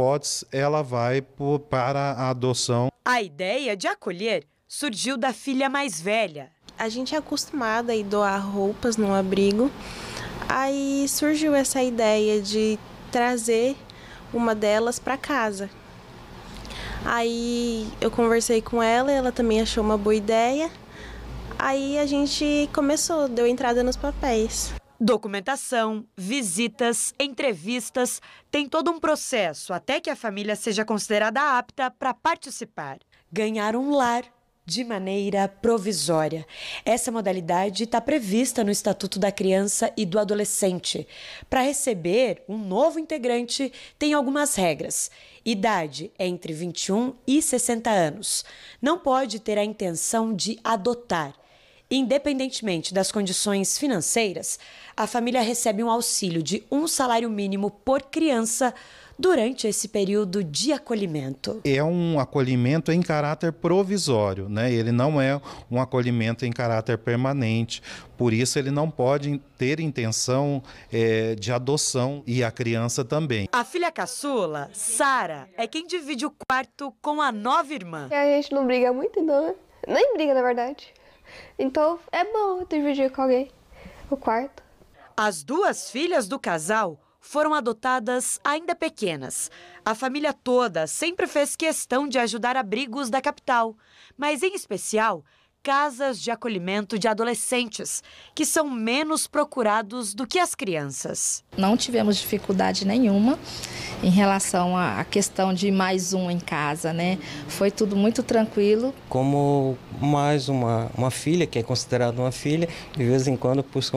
ela vai para a adoção. A ideia de acolher surgiu da filha mais velha. A gente é acostumada a doar roupas no abrigo, aí surgiu essa ideia de trazer uma delas para casa. Aí eu conversei com ela, ela também achou uma boa ideia. Aí a gente começou, deu entrada nos papéis. Documentação, visitas, entrevistas, tem todo um processo até que a família seja considerada apta para participar. Ganhar um lar de maneira provisória. Essa modalidade está prevista no Estatuto da Criança e do Adolescente. Para receber um novo integrante, tem algumas regras. Idade é entre 21 e 60 anos. Não pode ter a intenção de adotar. Independentemente das condições financeiras, a família recebe um auxílio de um salário mínimo por criança durante esse período de acolhimento. É um acolhimento em caráter provisório, Ele não é um acolhimento em caráter permanente, por isso ele não pode ter intenção de adoção e a criança também. A filha caçula, Sara, é quem divide o quarto com a nova irmã. A gente não briga muito, não, né? Nem briga, na verdade. Então é bom dividir com alguém o quarto. As 2 filhas do casal foram adotadas ainda pequenas. A família toda sempre fez questão de ajudar abrigos da capital, mas em especial casas de acolhimento de adolescentes, que são menos procurados do que as crianças. Não tivemos dificuldade nenhuma em relação à questão de mais um em casa, Foi tudo muito tranquilo. Como mais uma filha, que é considerada uma filha, de vez em quando puxa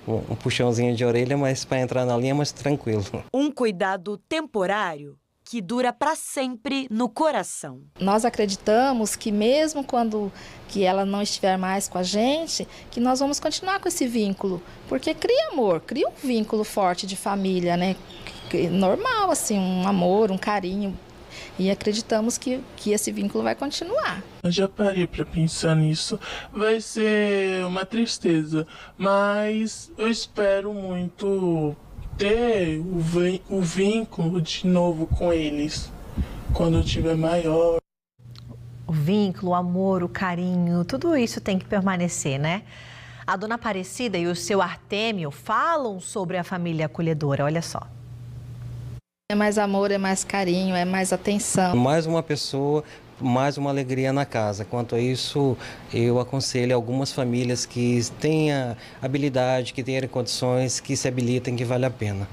um puxãozinho de orelha, mas para entrar na linha é mais tranquilo. Um cuidado temporário que dura para sempre no coração. Nós acreditamos que mesmo quando que ela não estiver mais com a gente, que nós vamos continuar com esse vínculo, porque cria amor, cria um vínculo forte de família, Normal, assim, um amor, um carinho. E acreditamos que esse vínculo vai continuar. Eu já parei para pensar nisso. Vai ser uma tristeza, mas eu espero muito ter o vínculo de novo com eles quando eu tiver maior. O vínculo, o amor, o carinho, tudo isso tem que permanecer, A dona Aparecida e o seu Artêmio falam sobre a família acolhedora, olha só. É mais amor, é mais carinho, é mais atenção. Mais uma pessoa, mais uma alegria na casa. Quanto a isso, eu aconselho algumas famílias que tenham habilidade, que tenham condições, que se habilitem, que vale a pena.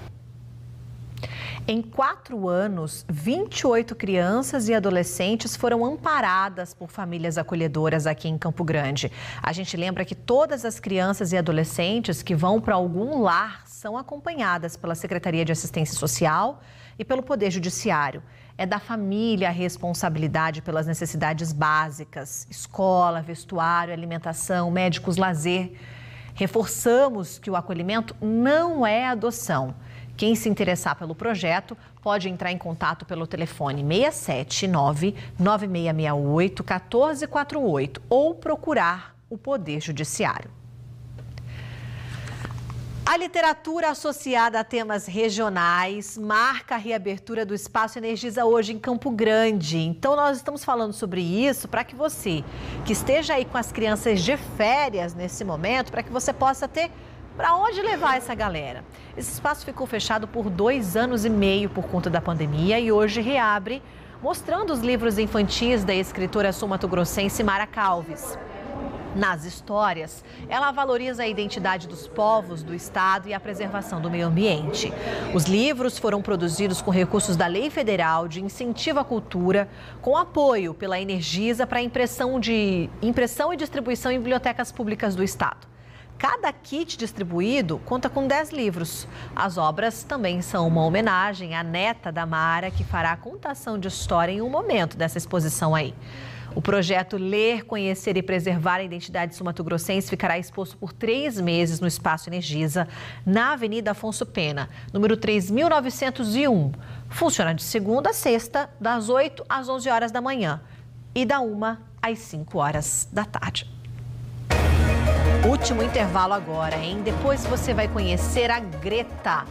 Em 4 anos, 28 crianças e adolescentes foram amparadas por famílias acolhedoras aqui em Campo Grande. A gente lembra que todas as crianças e adolescentes que vão para algum lar são acompanhadas pela Secretaria de Assistência Social e pelo Poder Judiciário. É da família a responsabilidade pelas necessidades básicas: escola, vestuário, alimentação, médicos, lazer. Reforçamos que o acolhimento não é adoção. Quem se interessar pelo projeto pode entrar em contato pelo telefone 679-9668-1448 ou procurar o Poder Judiciário. A literatura associada a temas regionais marca a reabertura do Espaço Energisa hoje em Campo Grande. Então, nós estamos falando sobre isso para que você, que esteja aí com as crianças de férias nesse momento, para que você possa ter para onde levar essa galera. Esse espaço ficou fechado por 2 anos e meio por conta da pandemia e hoje reabre, mostrando os livros infantis da escritora sul-mato-grossense Mara Calves. Nas histórias, ela valoriza a identidade dos povos do estado e a preservação do meio ambiente. Os livros foram produzidos com recursos da Lei Federal de Incentivo à Cultura, com apoio pela Energisa para impressão e distribuição em bibliotecas públicas do estado. Cada kit distribuído conta com 10 livros. As obras também são uma homenagem à neta da Mara, que fará a contação de história em um momento dessa exposição aí. O projeto Ler, Conhecer e Preservar a Identidade sul-mato-grossense ficará exposto por 3 meses no Espaço Energisa, na Avenida Afonso Pena, número 3901. Funciona de segunda a sexta, das 8 às 11 horas da manhã e da 1 às 5 horas da tarde. Último intervalo agora, hein? Depois você vai conhecer a Greta,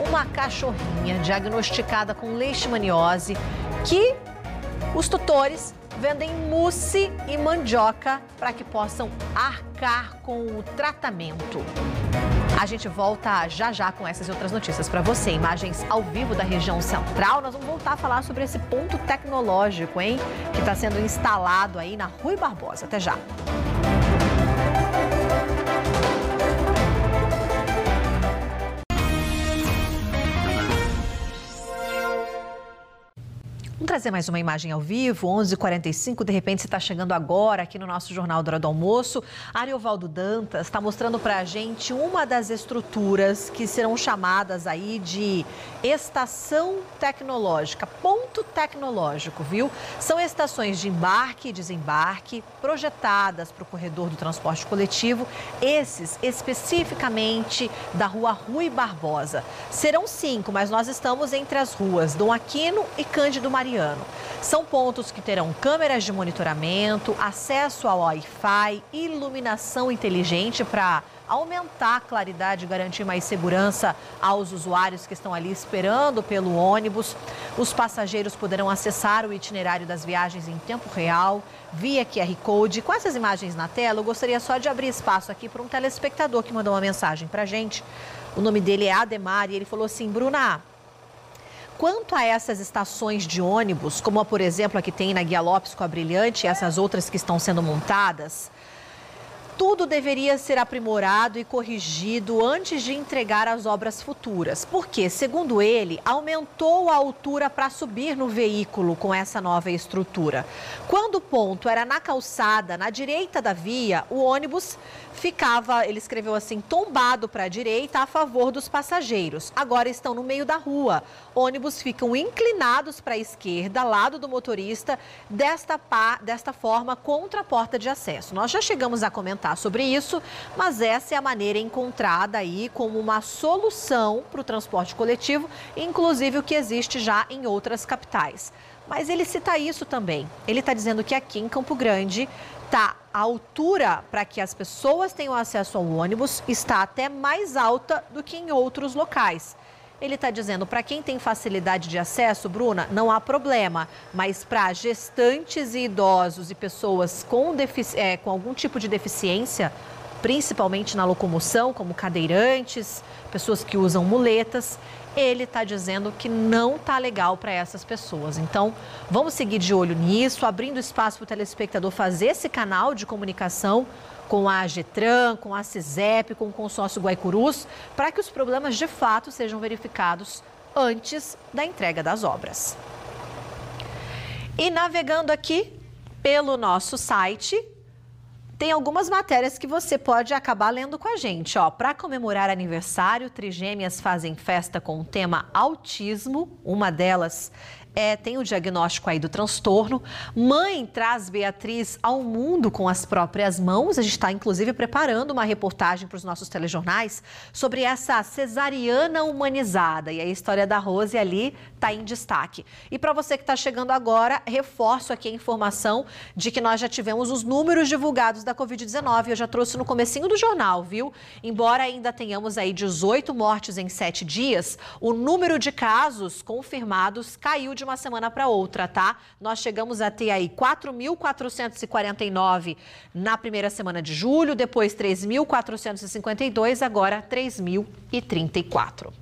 uma cachorrinha diagnosticada com leishmaniose que os tutores vendem mousse e mandioca para que possam arcar com o tratamento. A gente volta já já com essas e outras notícias para você. Imagens ao vivo da região central. Nós vamos voltar a falar sobre esse ponto tecnológico, hein? Que está sendo instalado aí na Rui Barbosa. Até já. Vamos trazer mais uma imagem ao vivo, 11h45, de repente você está chegando agora aqui no nosso Jornal da Hora do Almoço. Ariovaldo Dantas está mostrando para a gente uma das estruturas que serão chamadas aí de estação tecnológica, ponto tecnológico, viu? São estações de embarque e desembarque projetadas para o corredor do transporte coletivo, esses especificamente da rua Rui Barbosa. Serão 5, mas nós estamos entre as ruas Dom Aquino e Cândido Mariano. São pontos que terão câmeras de monitoramento, acesso ao Wi-Fi, iluminação inteligente para aumentar a claridade e garantir mais segurança aos usuários que estão ali esperando pelo ônibus. Os passageiros poderão acessar o itinerário das viagens em tempo real, via QR Code. Com essas imagens na tela, eu gostaria só de abrir espaço aqui para um telespectador que mandou uma mensagem para a gente. O nome dele é Ademar e ele falou assim: Bruna, quanto a essas estações de ônibus, como a, por exemplo, a que tem na Guia Lopes com a Brilhante e essas outras que estão sendo montadas, tudo deveria ser aprimorado e corrigido antes de entregar as obras futuras. Porque, segundo ele, aumentou a altura para subir no veículo com essa nova estrutura. Quando o ponto era na calçada, na direita da via, o ônibus ficava, ele escreveu assim, tombado para a direita a favor dos passageiros. Agora estão no meio da rua. Ônibus ficam inclinados para a esquerda, lado do motorista, desta forma contra a porta de acesso. Nós já chegamos a comentar sobre isso, mas essa é a maneira encontrada aí como uma solução para o transporte coletivo, inclusive o que existe já em outras capitais. Mas ele cita isso também. Ele está dizendo que aqui em Campo Grande a altura para que as pessoas tenham acesso ao ônibus está até mais alta do que em outros locais. Ele está dizendo, para quem tem facilidade de acesso, Bruna, não há problema, mas para gestantes e idosos e pessoas com algum tipo de deficiência, principalmente na locomoção, como cadeirantes, pessoas que usam muletas, ele está dizendo que não está legal para essas pessoas. Então, vamos seguir de olho nisso, abrindo espaço para o telespectador fazer esse canal de comunicação com a AGETRAN, com a CISEP, com o consórcio Guaicurus, para que os problemas de fato sejam verificados antes da entrega das obras. E navegando aqui pelo nosso site, tem algumas matérias que você pode acabar lendo com a gente. Para comemorar aniversário, trigêmeas fazem festa com o tema autismo. Uma delas tem o diagnóstico aí do transtorno. Mãe traz Beatriz ao mundo com as próprias mãos. A gente está, inclusive, preparando uma reportagem para os nossos telejornais sobre essa cesariana humanizada. E a história da Rose ali está em destaque. E para você que está chegando agora, reforço aqui a informação de que nós já tivemos os números divulgados da Covid-19. Eu já trouxe no comecinho do jornal, viu? Embora ainda tenhamos aí 18 mortes em 7 dias, o número de casos confirmados caiu de uma semana para outra, tá? Nós chegamos a ter aí 4.449 na primeira semana de julho, depois 3.452, agora 3.034.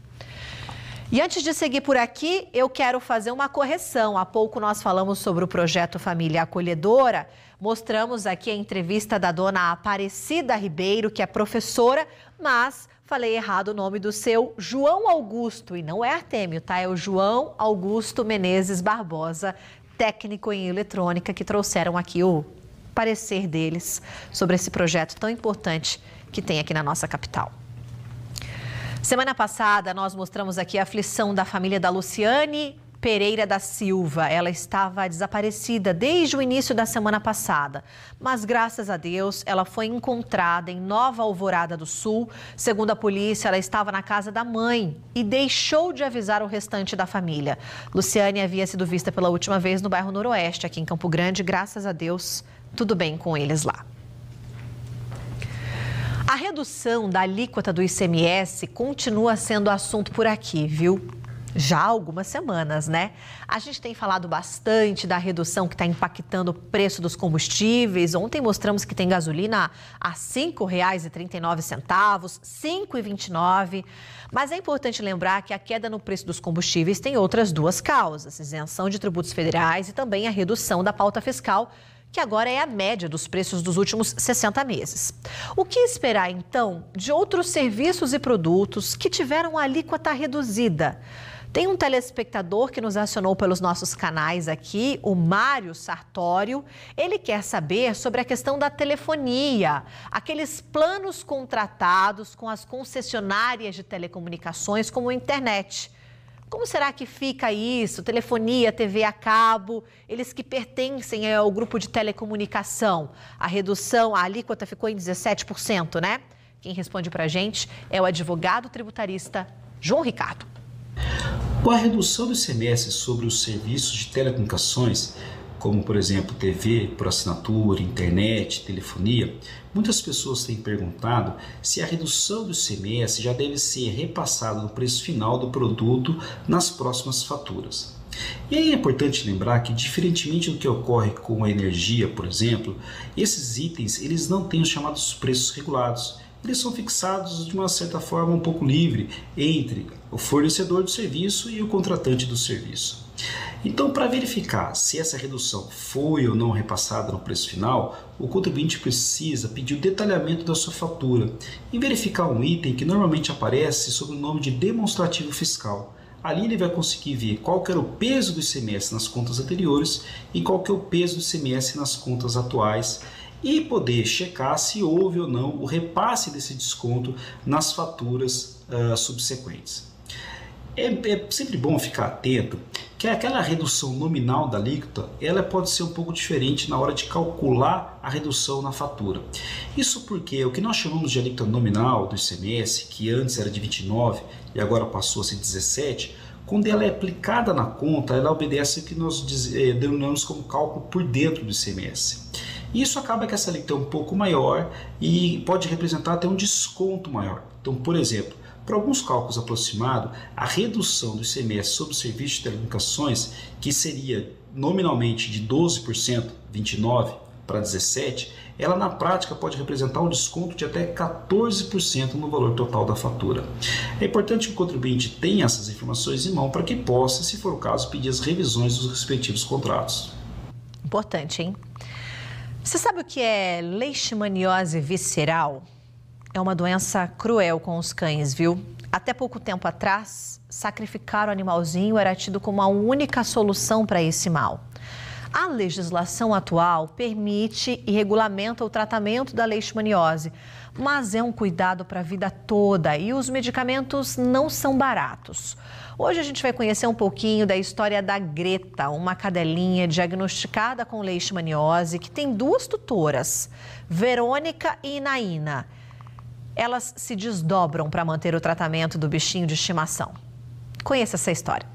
E antes de seguir por aqui, eu quero fazer uma correção. Há pouco nós falamos sobre o projeto Família Acolhedora. Mostramos aqui a entrevista da dona Aparecida Ribeiro, que é professora, mas falei errado o nome do seu João Augusto, e não é Artêmio, tá? É o João Augusto Menezes Barbosa, técnico em eletrônica, que trouxeram aqui o parecer deles sobre esse projeto tão importante que tem aqui na nossa capital. Semana passada, nós mostramos aqui a aflição da família da Luciane Pereira da Silva. Ela estava desaparecida desde o início da semana passada, mas graças a Deus ela foi encontrada em Nova Alvorada do Sul. Segundo a polícia, ela estava na casa da mãe e deixou de avisar o restante da família. Luciane havia sido vista pela última vez no bairro Noroeste, aqui em Campo Grande. Graças a Deus, tudo bem com eles lá. A redução da alíquota do ICMS continua sendo assunto por aqui, viu? Já há algumas semanas, né? A gente tem falado bastante da redução que está impactando o preço dos combustíveis. Ontem mostramos que tem gasolina a R$ 5,39, R$ 5,29. Mas é importante lembrar que a queda no preço dos combustíveis tem outras duas causas: isenção de tributos federais e também a redução da pauta fiscal, que agora é a média dos preços dos últimos 60 meses. O que esperar, então, de outros serviços e produtos que tiveram a alíquota reduzida? Tem um telespectador que nos acionou pelos nossos canais aqui, o Mário Sartório. Ele quer saber sobre a questão da telefonia, aqueles planos contratados com as concessionárias de telecomunicações, como a internet. Como será que fica isso? Telefonia, TV a cabo, eles que pertencem ao grupo de telecomunicação. A redução, a alíquota ficou em 17%, né? Quem responde pra gente é o advogado tributarista João Ricardo. Com a redução do ICMS sobre os serviços de telecomunicações, como por exemplo TV por assinatura, internet, telefonia, muitas pessoas têm perguntado se a redução do ICMS já deve ser repassada no preço final do produto nas próximas faturas. E aí é importante lembrar que, diferentemente do que ocorre com a energia, por exemplo, esses itens eles não têm os chamados preços regulados. Eles são fixados de uma certa forma um pouco livre entre o fornecedor do serviço e o contratante do serviço. Então, para verificar se essa redução foi ou não repassada no preço final, o contribuinte precisa pedir o detalhamento da sua fatura e verificar um item que normalmente aparece sob o nome de demonstrativo fiscal. Ali ele vai conseguir ver qual que era o peso do ICMS nas contas anteriores e qual que é o peso do ICMS nas contas atuais, e poder checar se houve ou não o repasse desse desconto nas faturas subsequentes. É sempre bom ficar atento que aquela redução nominal da alíquota ela pode ser um pouco diferente na hora de calcular a redução na fatura. Isso porque o que nós chamamos de alíquota nominal do ICMS, que antes era de 29 e agora passou a ser 17, quando ela é aplicada na conta, ela obedece o que nós denominamos como cálculo por dentro do ICMS. Isso acaba que essa alíquota é um pouco maior e pode representar até um desconto maior. Então, por exemplo, para alguns cálculos aproximados, a redução do ICMS sobre o serviço de telecomunicações, que seria nominalmente de 12%, 29% para 17%, ela na prática pode representar um desconto de até 14% no valor total da fatura. É importante que o contribuinte tenha essas informações em mão para que possa, se for o caso, pedir as revisões dos respectivos contratos. Importante, hein? Você sabe o que é leishmaniose visceral? É uma doença cruel com os cães, viu? Até pouco tempo atrás, sacrificar o animalzinho era tido como a única solução para esse mal. A legislação atual permite e regulamenta o tratamento da leishmaniose, mas é um cuidado para a vida toda e os medicamentos não são baratos. Hoje a gente vai conhecer um pouquinho da história da Greta, uma cadelinha diagnosticada com leishmaniose que tem 2 tutoras, Verônica e Inaína. Elas se desdobram para manter o tratamento do bichinho de estimação. Conheça essa história.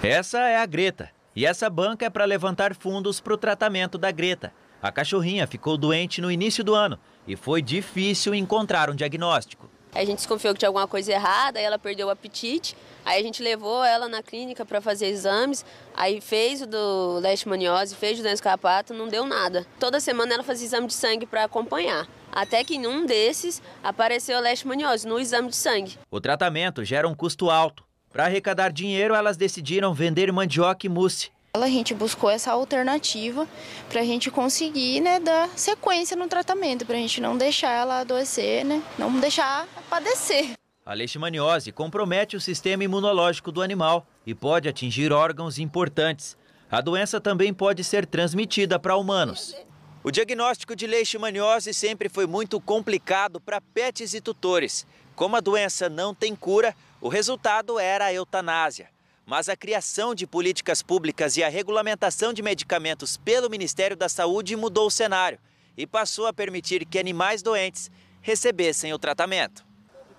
Essa é a Greta. E essa banca é para levantar fundos para o tratamento da Greta. A cachorrinha ficou doente no início do ano e foi difícil encontrar um diagnóstico. A gente desconfiou que tinha alguma coisa errada, aí ela perdeu o apetite. Aí a gente levou ela na clínica para fazer exames, aí fez o do leishmaniose, fez o doença carrapato, não deu nada. Toda semana ela fazia exame de sangue para acompanhar. Até que em um desses apareceu a leishmaniose no exame de sangue. O tratamento gera um custo alto. Para arrecadar dinheiro, elas decidiram vender mandioca e mousse. A gente buscou essa alternativa para a gente conseguir, né, dar sequência no tratamento, para a gente não deixar ela adoecer, né, não deixar padecer. A leishmaniose compromete o sistema imunológico do animal e pode atingir órgãos importantes. A doença também pode ser transmitida para humanos. O diagnóstico de leishmaniose sempre foi muito complicado para pets e tutores. Como a doença não tem cura, o resultado era a eutanásia. Mas a criação de políticas públicas e a regulamentação de medicamentos pelo Ministério da Saúde mudou o cenário e passou a permitir que animais doentes recebessem o tratamento.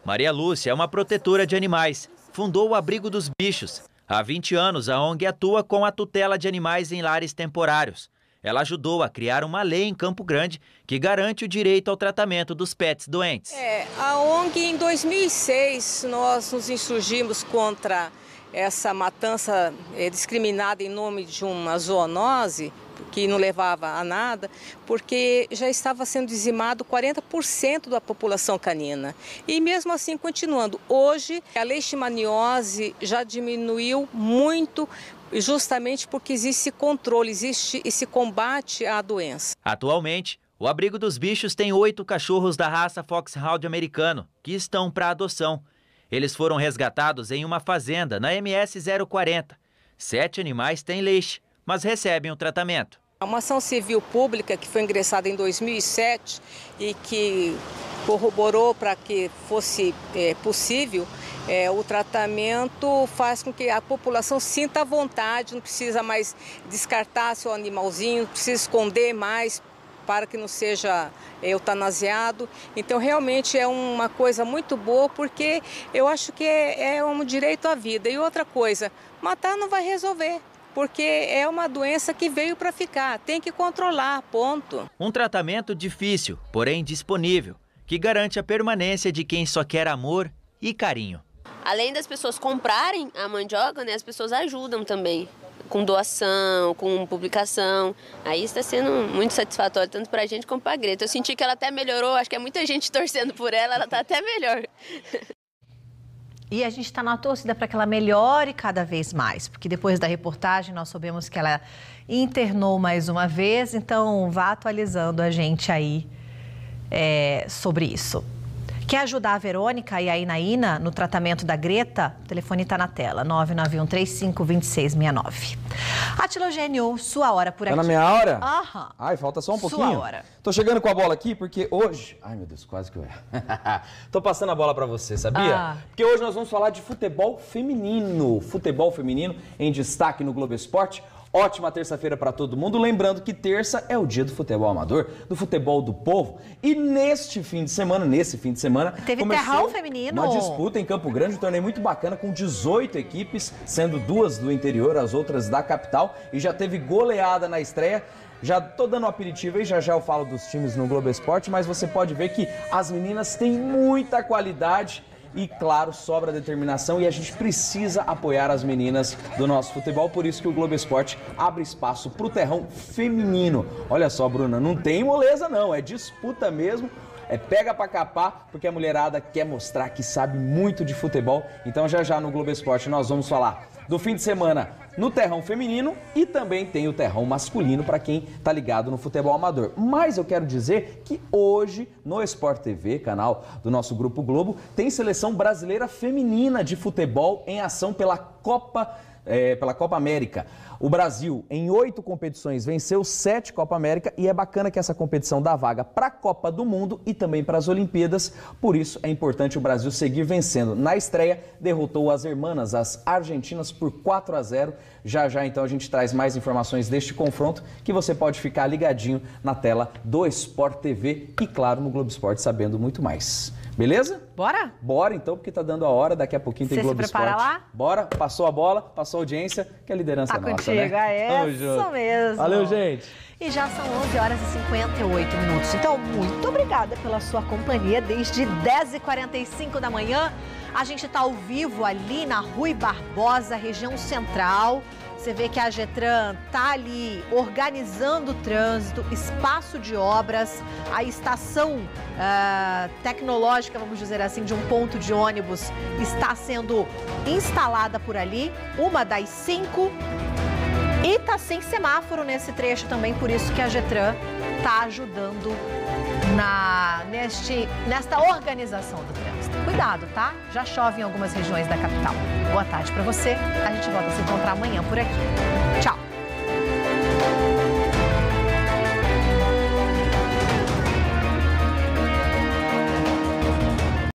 Maria Lúcia é uma protetora de animais, fundou o Abrigo dos Bichos. Há 20 anos, a ONG atua com a tutela de animais em lares temporários. Ela ajudou a criar uma lei em Campo Grande que garante o direito ao tratamento dos pets doentes. A ONG, em 2006, nós nos insurgimos contra essa matança discriminada em nome de uma zoonose, que não levava a nada, porque já estava sendo dizimado 40% da população canina. E mesmo assim, continuando. Hoje, a leishmaniose já diminuiu muito, justamente porque existe controle, existe esse combate à doença. Atualmente, o Abrigo dos Bichos tem 8 cachorros da raça Foxhound americano, que estão para adoção. Eles foram resgatados em uma fazenda na MS 040. 7 animais têm leixe, mas recebem o tratamento. Uma ação civil pública que foi ingressada em 2007 e que corroborou para que fosse possível o tratamento, faz com que a população sinta a vontade, não precisa mais descartar seu animalzinho, não precisa esconder mais para que não seja eutanasiado. Então, realmente é uma coisa muito boa, porque eu acho que é um direito à vida. E outra coisa, matar não vai resolver, porque é uma doença que veio para ficar, tem que controlar, ponto. Um tratamento difícil, porém disponível, que garante a permanência de quem só quer amor e carinho. Além das pessoas comprarem a mandioca, né, as pessoas ajudam também, com doação, com publicação. Aí está sendo muito satisfatório, tanto para a gente como para a Greta. Eu senti que ela até melhorou, acho que é muita gente torcendo por ela, ela está até melhor. E a gente está na torcida para que ela melhore cada vez mais, porque depois da reportagem nós soubemos que ela internou mais uma vez, então vá atualizando a gente aí sobre isso. Quer ajudar a Verônica e a Inaína no tratamento da Greta? O telefone está na tela, 991352669. Átila Eugênio, sua hora por aqui. Tá na minha hora? Aham. Ai, falta só um pouquinho. Sua hora. Tô chegando com a bola aqui porque hoje... Ai, meu Deus, quase que eu erro. Tô passando a bola pra você, sabia? Porque hoje nós vamos falar de futebol feminino. Futebol feminino em destaque no Globo Esporte. Ótima terça-feira para todo mundo. Lembrando que terça é o dia do futebol amador, do futebol do povo. E nesse fim de semana, teve terrão feminino. Uma disputa em Campo Grande, um torneio muito bacana com 18 equipes, sendo 2 do interior, as outras da capital. E já teve goleada na estreia. Já tô dando um aperitivo aí, já eu falo dos times no Globo Esporte, mas você pode ver que as meninas têm muita qualidade. E, claro, sobra determinação e a gente precisa apoiar as meninas do nosso futebol. Por isso que o Globo Esporte abre espaço para o terrão feminino. Olha só, Bruna, não tem moleza não, é disputa mesmo. É pega pra capar, porque a mulherada quer mostrar que sabe muito de futebol. Então, já no Globo Esporte nós vamos falar do fim de semana no terrão feminino e também tem o terrão masculino para quem tá ligado no futebol amador. Mas eu quero dizer que hoje no Sport TV, canal do nosso Grupo Globo, tem seleção brasileira feminina de futebol em ação pela Copa América. O Brasil, em 8 competições, venceu 7 Copa América e é bacana que essa competição dá vaga para a Copa do Mundo e também para as Olimpíadas. Por isso, é importante o Brasil seguir vencendo. Na estreia, derrotou as irmãs, as argentinas, por 4-0. Já já, então, a gente traz mais informações deste confronto que você pode ficar ligadinho na tela do Sport TV e, claro, no Globo Esporte, sabendo muito mais. Beleza? Bora? Bora então, porque tá dando a hora, daqui a pouquinho tem Globo Esporte. Você se prepara lá? Bora, passou a bola, passou a audiência, que a liderança é nossa, contigo, né? É isso mesmo. Valeu, gente. E já são 11 horas e 58 minutos. Então, muito obrigada pela sua companhia desde 10h45 da manhã. A gente tá ao vivo ali na Rui Barbosa, região central. Você vê que a Getran está ali organizando o trânsito, espaço de obras, a estação tecnológica, vamos dizer assim, de um ponto de ônibus está sendo instalada por ali, uma das 5. E está sem semáforo nesse trecho também, por isso que a Getran está ajudando nesta organização do trânsito. Cuidado, tá? Já chove em algumas regiões da capital. Boa tarde para você. A gente volta a se encontrar amanhã por aqui. Tchau!